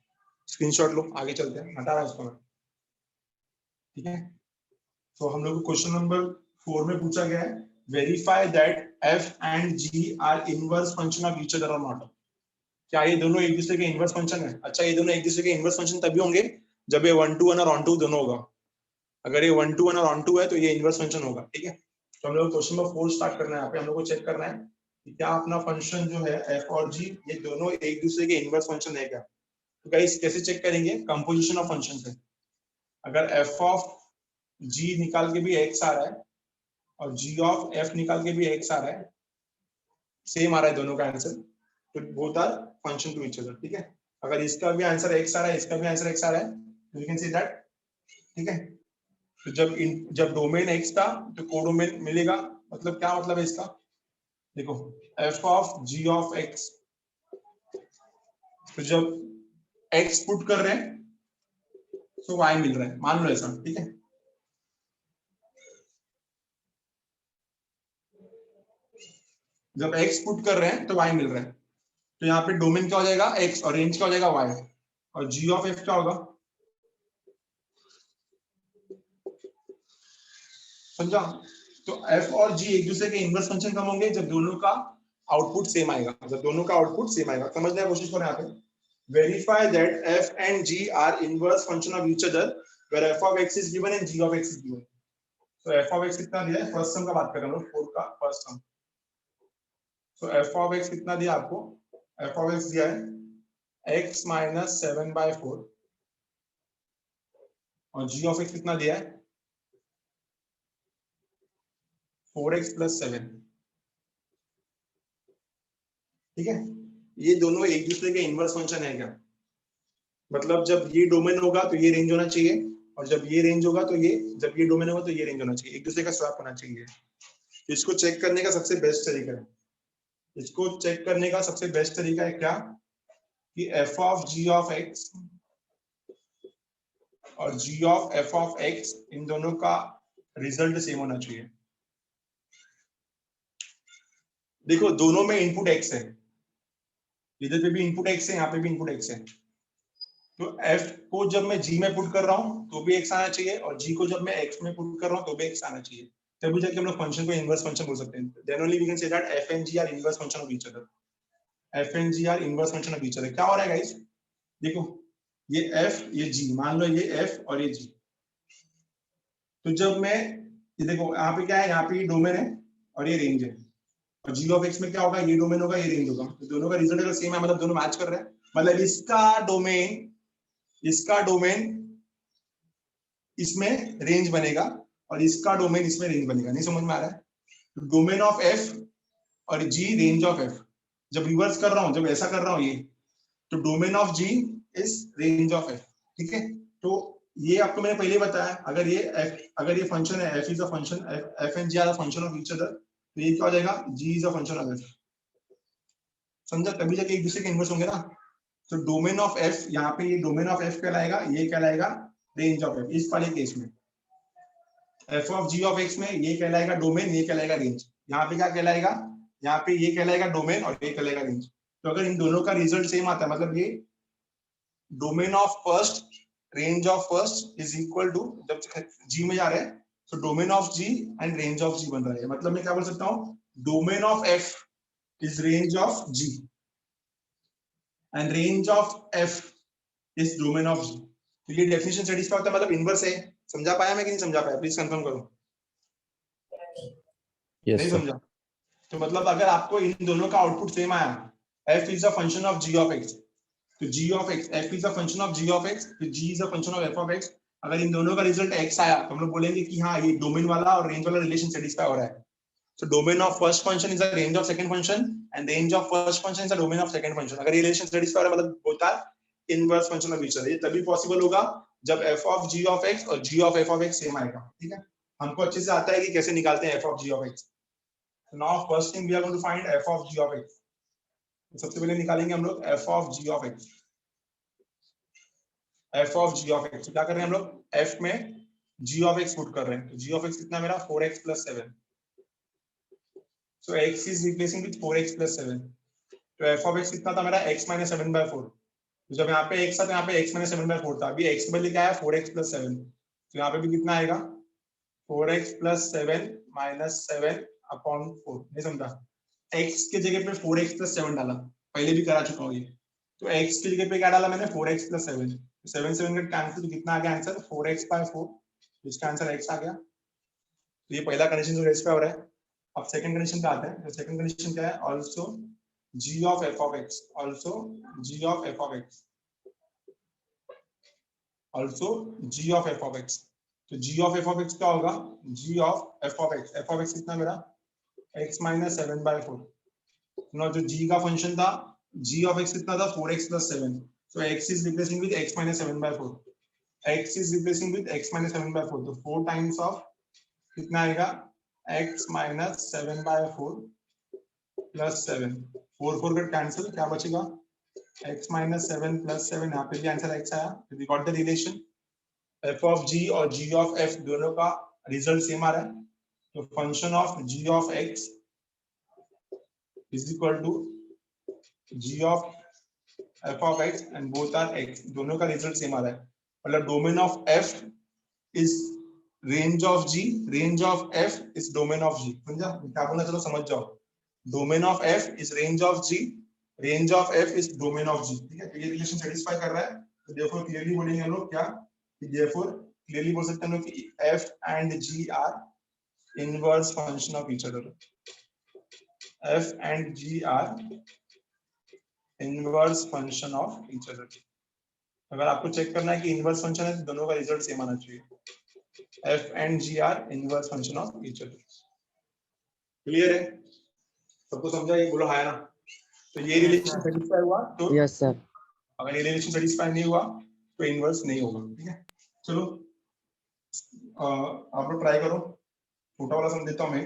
स्क्रीनशॉट लो, आगे चलते हैं, हटा रहा इसको मैं, ठीक है। तो हम लोग को क्वेश्चन नंबर 4 में पूछा गया है, verify that f and g are inverse function of each other और नॉट। क्या ये दोनों एक दूसरे के इनवर्स फंक्शन है? अच्छा, ये दोनों एक दूसरे के इनवर्स फंक्शन तभी होंगे जब ये 1 to 1 और on to दोनों होगा। अगर ये 1 to 1 और on to है तो ये इनवर्स फंक्शन होगा, ठीक है। तो हम लोग क्वेश्चन नंबर 4 स्टार्ट करना है। यहाँ पे हम लोग को चेक करना है कि क्या अपना फंक्शन जो है f और g, ये दोनों एक दूसरे के इनवर्स फंक्शन है क्या। तो गाइस कैसे चेक करेंगे, कंपोजिशन ऑफ फंक्शन से। अगर f ऑफ g निकाल के भी x आ रहा है और g ऑफ f निकाल के भी x आ रहा है, सेम आ रहा है दोनों का आंसर, तो both are function to each other, ठीक है। अगर इसका भी आंसर x आ रहा है, इसका भी आंसर x आ रहा है, तो यू कैन सी दैट, ठीक है। तो जब डोमेन x था तो कोडोमेन मिलेगा, मतलब क्या मतलब है इसका, देखो f of g of x, तो जब x पुट कर रहे हैं तो y मिल रहा है, मान लो ऐसा, ठीक है। जब x पुट कर रहे हैं तो y मिल रहा है, तो यहाँ पे डोमेन क्या हो जाएगा x और रेंज क्या हो जाएगा y, और g ऑफ f क्या होगा, समझा? तो f और g एक दूसरे के इनवर्स फंक्शन कम होंगे जब दोनों का आउटपुट सेम आएगा, जब दोनों का आउटपुट सेम आएगा। समझने की कोशिश करो यहाँ पे, verify that f and g are inverse function of each other where f of x is given and g of x is given. तो f ऑफ x कितना दिया है, फर्स्ट सम का बात कर रहे हैं हम लोग, 4 का फर्स्ट सम। तो f ऑफ x कितना दिया आपको, f ऑफ x दिया है x माइनस 7/4, और g ऑफ x कितना दिया है 4x + 7, ठीक है। ये दोनों एक दूसरे के इनवर्स फंक्शन है क्या, मतलब जब ये डोमेन होगा तो ये रेंज होना चाहिए, और जब ये रेंज होगा तो ये, जब ये डोमेन होगा तो ये रेंज होना चाहिए, एक दूसरे का स्वैप होना चाहिए। इसको चेक करने का सबसे बेस्ट तरीका है, इसको चेक करने का सबसे बेस्ट तरीका है क्या, कि f of g of x और g of f of x, इन दोनों का रिजल्ट सेम होना चाहिए। देखो दोनों में इनपुट x है, इधर पे भी इनपुट x है, यहाँ पे भी इनपुट x है, तो f को जब मैं g में पुट कर रहा हूँ तो भी x आना चाहिए, और g को जब मैं x में पुट कर रहा हूँ तो भी x आना चाहिए, तभी जाके हम लोग फंक्शन को इनवर्स फंक्शन बोल सकते हैं। Then only we can say that f and g are inverse function of each other. f and g are inverse function of each other. क्या हो रहा है गाइस, देखो ये f ये g, मान लो ये f और ये g, तो जब मैं ये देखो यहाँ पे क्या है, यहाँ पे ये डोमेन है और ये रेंज है, और g ऑफ x में क्या होगा, ये डोमेन होगा ये रेंज होगा, तो दोनों का रिजल्ट अगर सेम है मतलब दोनों मैच कर रहे हैं, मतलब इसका डोमेन इसमें रेंज बनेगा और इसका डोमेन इसमें रेंज बनेगा। नहीं समझ में आ रहा है? तो डोमेन ऑफ f और g रेंज ऑफ f, जब रिवर्स कर रहा हूँ, जब ऐसा कर रहा हूँ ये, तो domain of g is range of f। ठीक है, तो ये आपको मैंने पहले बताया, अगर ये फंक्शन है f is a function, f and g are a function of each other, तो ये क्या हो जाएगा, g is a function of f। समझा? तभी जाके एक दूसरे के इनवर्स होंगे ना। तो डोमेन ऑफ f, यहाँ पे ये डोमेन ऑफ f कहलाएगा, ये कहलाएगा रेंज ऑफ f। इस वाले केस में f of g of x में ये कहलाएगा डोमेन, ये कहलाएगा रेंज। यहाँ पे क्या कहलाएगा, यहाँ पे ये कहलाएगा डोमेन और ये कहलाएगा रेंज। तो अगर इन दोनों का रिजल्ट सेम आता है, मतलब ये domain of first, range of first is equal to, जब g में जा रहे हैं तो domain of g and range of g बन रहा है। मतलब मैं क्या बोल सकता हूँ, domain of f is range of g and range of f is domain of g। तो ये डेफिनेशन सेटिस्फाई होता है, मतलब इनवर्स है। समझा पाया मैं कि नहीं समझा पाया, प्लीज कंफर्म करो। Yes, नहीं sir. समझा? तो मतलब अगर आपको इन दोनों का आउटपुट सेम आया, f is a function of g of x, तो g of x, f is a function of g of x, तो g is a function of f of x, अगर इन दोनों का रिजल्ट x आया तो हम लोग बोलेंगे कि हाँ ये डोमेन वाला और रेंज वाला रिलेशन सेटिस्फाई हो रहा है। So domain of first function is the range of second function and range of first function is the domain of second function। अगर ये रिलेशन सेटिस्फाई हो रहा है मतलब होता है inverse function of each other. ये तभी पॉसिबल होगा जब f of g of x और g of f of x same आएगा। ठीक है, हमको अच्छे से आता है कि कैसे निकालते हैं f of g of x। So now first thing we are going to find f of g of x। सबसे पहले निकालेंगे हम लोग f of g of x। f of g of x क्या कर रहे हैं हम लोग, f में g of x पुट कर रहे हैं, तो g of x कितना मेरा 4x plus 7। So x is replacing with 4x plus 7। तो f of x कितना था मेरा, x minus 7/4। तो जब यहाँ पे x था तो यहाँ पे x minus 7/4 था, अभी x के बदले क्या है 4x plus 7। तो यहाँ पे भी कितना आएगा 4x plus 7 minus 7 upon 4। नहीं समझा? x के जगह पे 4x plus 7 डाला, पहले भी करा चुका हूँ ये। तो x की जगह पे क्या डाला मैंने 4x plus 7, 7 का कैंसिल, तो कितना आ गया आंसर 4x/4, इसका आंसर x आ गया। तो ये पहला कंडीशन जो रेस पे हो रहा है। अब सेकंड कंडीशन पे आते हैं। तो सेकंड कंडीशन क्या है, also g of f of x, also g of f of x, also g of f of x। तो g of f of x क्या होगा, g of f of x, f of x कितना मेरा x minus 7/4। ना जो g का function था, g of x कितना था 4x plus 7। So x is replacing with x minus 7/4, x is replacing with x minus 7/4, तो 4 times of कितना आएगा x minus 7/4 plus 7, 4 का कैंसिल, क्या बचेगा x minus 7 plus 7, यहाँ पे भी आंसर x आया। We got the relation, f of g और g of f दोनों का रिजल्ट सेम आ रहा है, तो function of g of x is equal to g of f of x and both are x, दोनों का result same आ रहा है। मतलब domain of f is range of g, range of f is domain of g। समझा क्या बोलना, चलो समझ जाओ। Domain of f is range of g, range of f is domain of g। ठीक है, तो ये रिलेशन सेटिस्फाई कर रहा है, तो therefore क्लियरली बोलेंगे हम लोग क्या, therefore क्लियरली बोल सकते हैं हम लोग कि f and g are inverse function of each other। f and g are inverse function of each other। अगर आपको चेक करना है कि इनवर्स फंक्शन है तो दोनों का रिजल्ट सेम आना चाहिए। f and g are inverse function of each other। Clear है, सबको समझा, ये बोलो हाय ना। तो ये रिलेशन सेटिस्फाई हुआ तो यस सर। अगर ये रिलेशन सेटिस्फाई नहीं हुआ तो इनवर्स नहीं होगा। ठीक है, चलो आप लोग ट्राई करो, छोटा वाला सम देता हूँ मैं,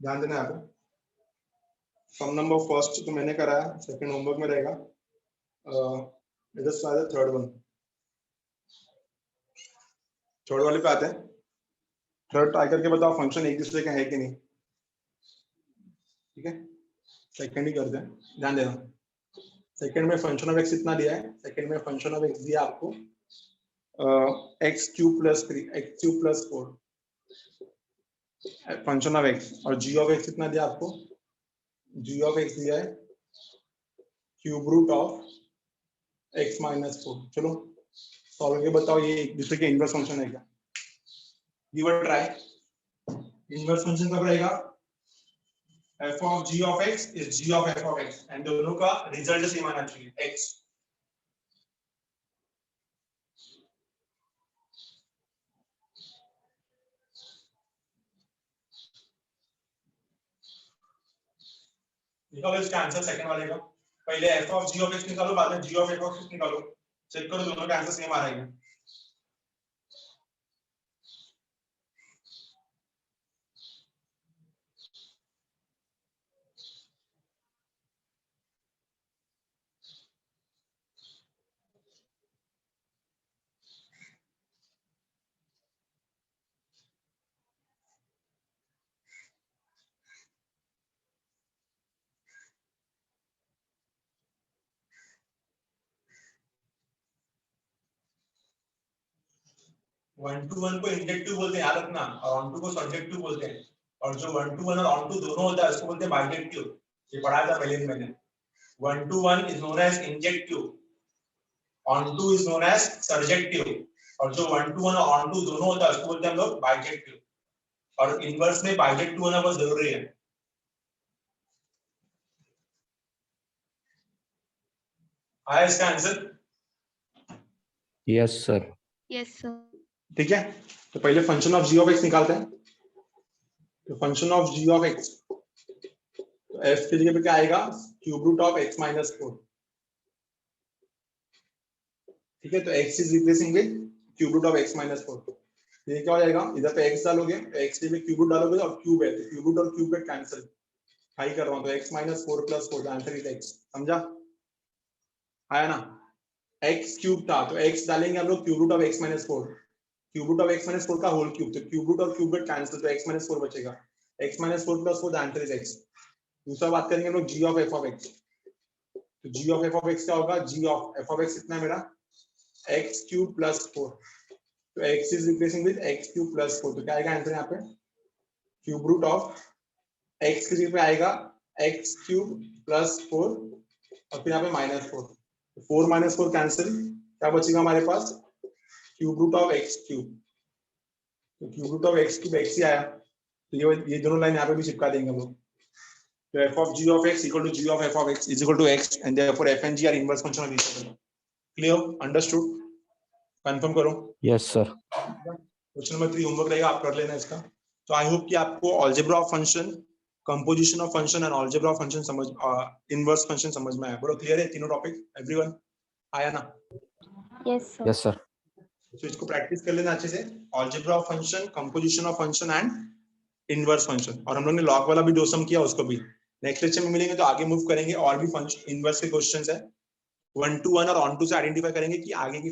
ध्यान देना है आपको। सम नंबर फर्स्ट तो मैंने कराया, सेकंड होमवर्क में रहेगा, let's try the third one. Third वाले पे आते हैं। थर्ड ट्राई करके बताओ फंक्शन एक दूसरे का है कि नहीं। ठीक है, सेकंड ही करते हैं, ध्यान देना। सेकंड में फंक्शन ऑफ एक्स इतना दिया है, सेकंड में फंक्शन ऑफ एक्स दिया आपको x cube plus 3 x cube plus 4 function of x, और जी ऑफ एक्स कितना दिया आपको, जी ऑफ एक्स दिया है cube root of x minus 4। चलो सॉल्व करके बताओ ये एक दूसरे के इनवर्स फंक्शन है क्या। Give a try. Inverse function कब रहेगा, f of g of x is g of f of x and दोनों का रिजल्ट सेम आना चाहिए x। निकालो इसका आंसर सेकंड वाले का। पहले f of g of x निकालो, बाद में g of f of x निकालो, चेक करो दोनों का आंसर सेम आ रहा है। वन टू वन को इंजेक्टिव बोलते हैं, याद रखना, और ऑन टू को सब्जेक्टिव बोलते हैं, और जो वन टू वन और ऑन टू दोनों होता है उसको बोलते हैं बाइजेक्टिव। ये पढ़ा था पहले मैंने। One to one is known as injective, onto is known as surjective, और जो वन टू वन और ऑन टू दोनों होता है उसको बोलते हैं हम लोग बाइजेक्टिव। और इनवर्स में बाइजेक्टिव होना बहुत जरूरी है। आया इसका answer? Yes sir. Yes sir. ठीक है, तो पहले function of g of x निकालते हैं। तो function of g of x, तो f के जगह पे क्या आएगा, cube root of x minus 4। ठीक है, तो x is replacing with cube root of x minus 4। ये क्या हो जाएगा, इधर पे x डालोगे तो x में क्यूब रूट डालोगे और क्यूब है, तो क्यूब रूट और क्यूब का कैंसिल, हाई कर रहा हूं, तो x minus 4 plus 4, answer is x। समझा आया ना। x क्यूब था तो x डालेंगे हम लोग cube root of x minus 4, cube root of x minus 4 का होल क्यूब, तो क्यूब रूट और क्यूब का कैंसिल, तो x माइनस 4 बचेगा, x minus 4 plus 4, answer is x। दूसरा बात करेंगे हम लोग g of f of x। तो g of f of x क्या होगा, g of f of x कितना है मेरा, x क्यूब प्लस 4, तो x is replacing with x cube plus 4, तो क्या आएगा आंसर यहाँ पे, क्यूब रूट ऑफ x की जगह पे आएगा x क्यूब प्लस 4 और फिर यहाँ पे माइनस 4, 4 माइनस 4 कैंसिल, क्या बचेगा हमारे पास, cube root of x cube. तो cube root of x cube x ही आया, तो ये दोनों लाइन यहाँ पे भी चिपका देंगे हम लोग। तो f of g of x equal to g of f of x is equal to x and therefore f and g are inverse function of each other. Clear? Understood? Confirm करो। Yes sir. Question number 3 homework रहेगा, आप कर लेना इसका। तो I hope कि आपको algebra of function, composition of function and algebra of function समझ, इनवर्स फंक्शन समझ में आया। बोलो क्लियर है तीनों टॉपिक, एवरीवन आया ना? Yes sir. Yes sir. तो इसको प्रैक्टिस कर लेना अच्छे से, algebra of function, composition of function and inverse function. और हम लोग ने लॉग वाला भी डोसम किया, उसको भी नेक्स्ट लेक्चर में मिलेंगे तो आगे मूव करेंगे, और भी फंक्शन इनवर्स के क्वेश्चंस है, 1 to 1 और ऑन टू से आइडेंटिफाई करेंगे कि आगे की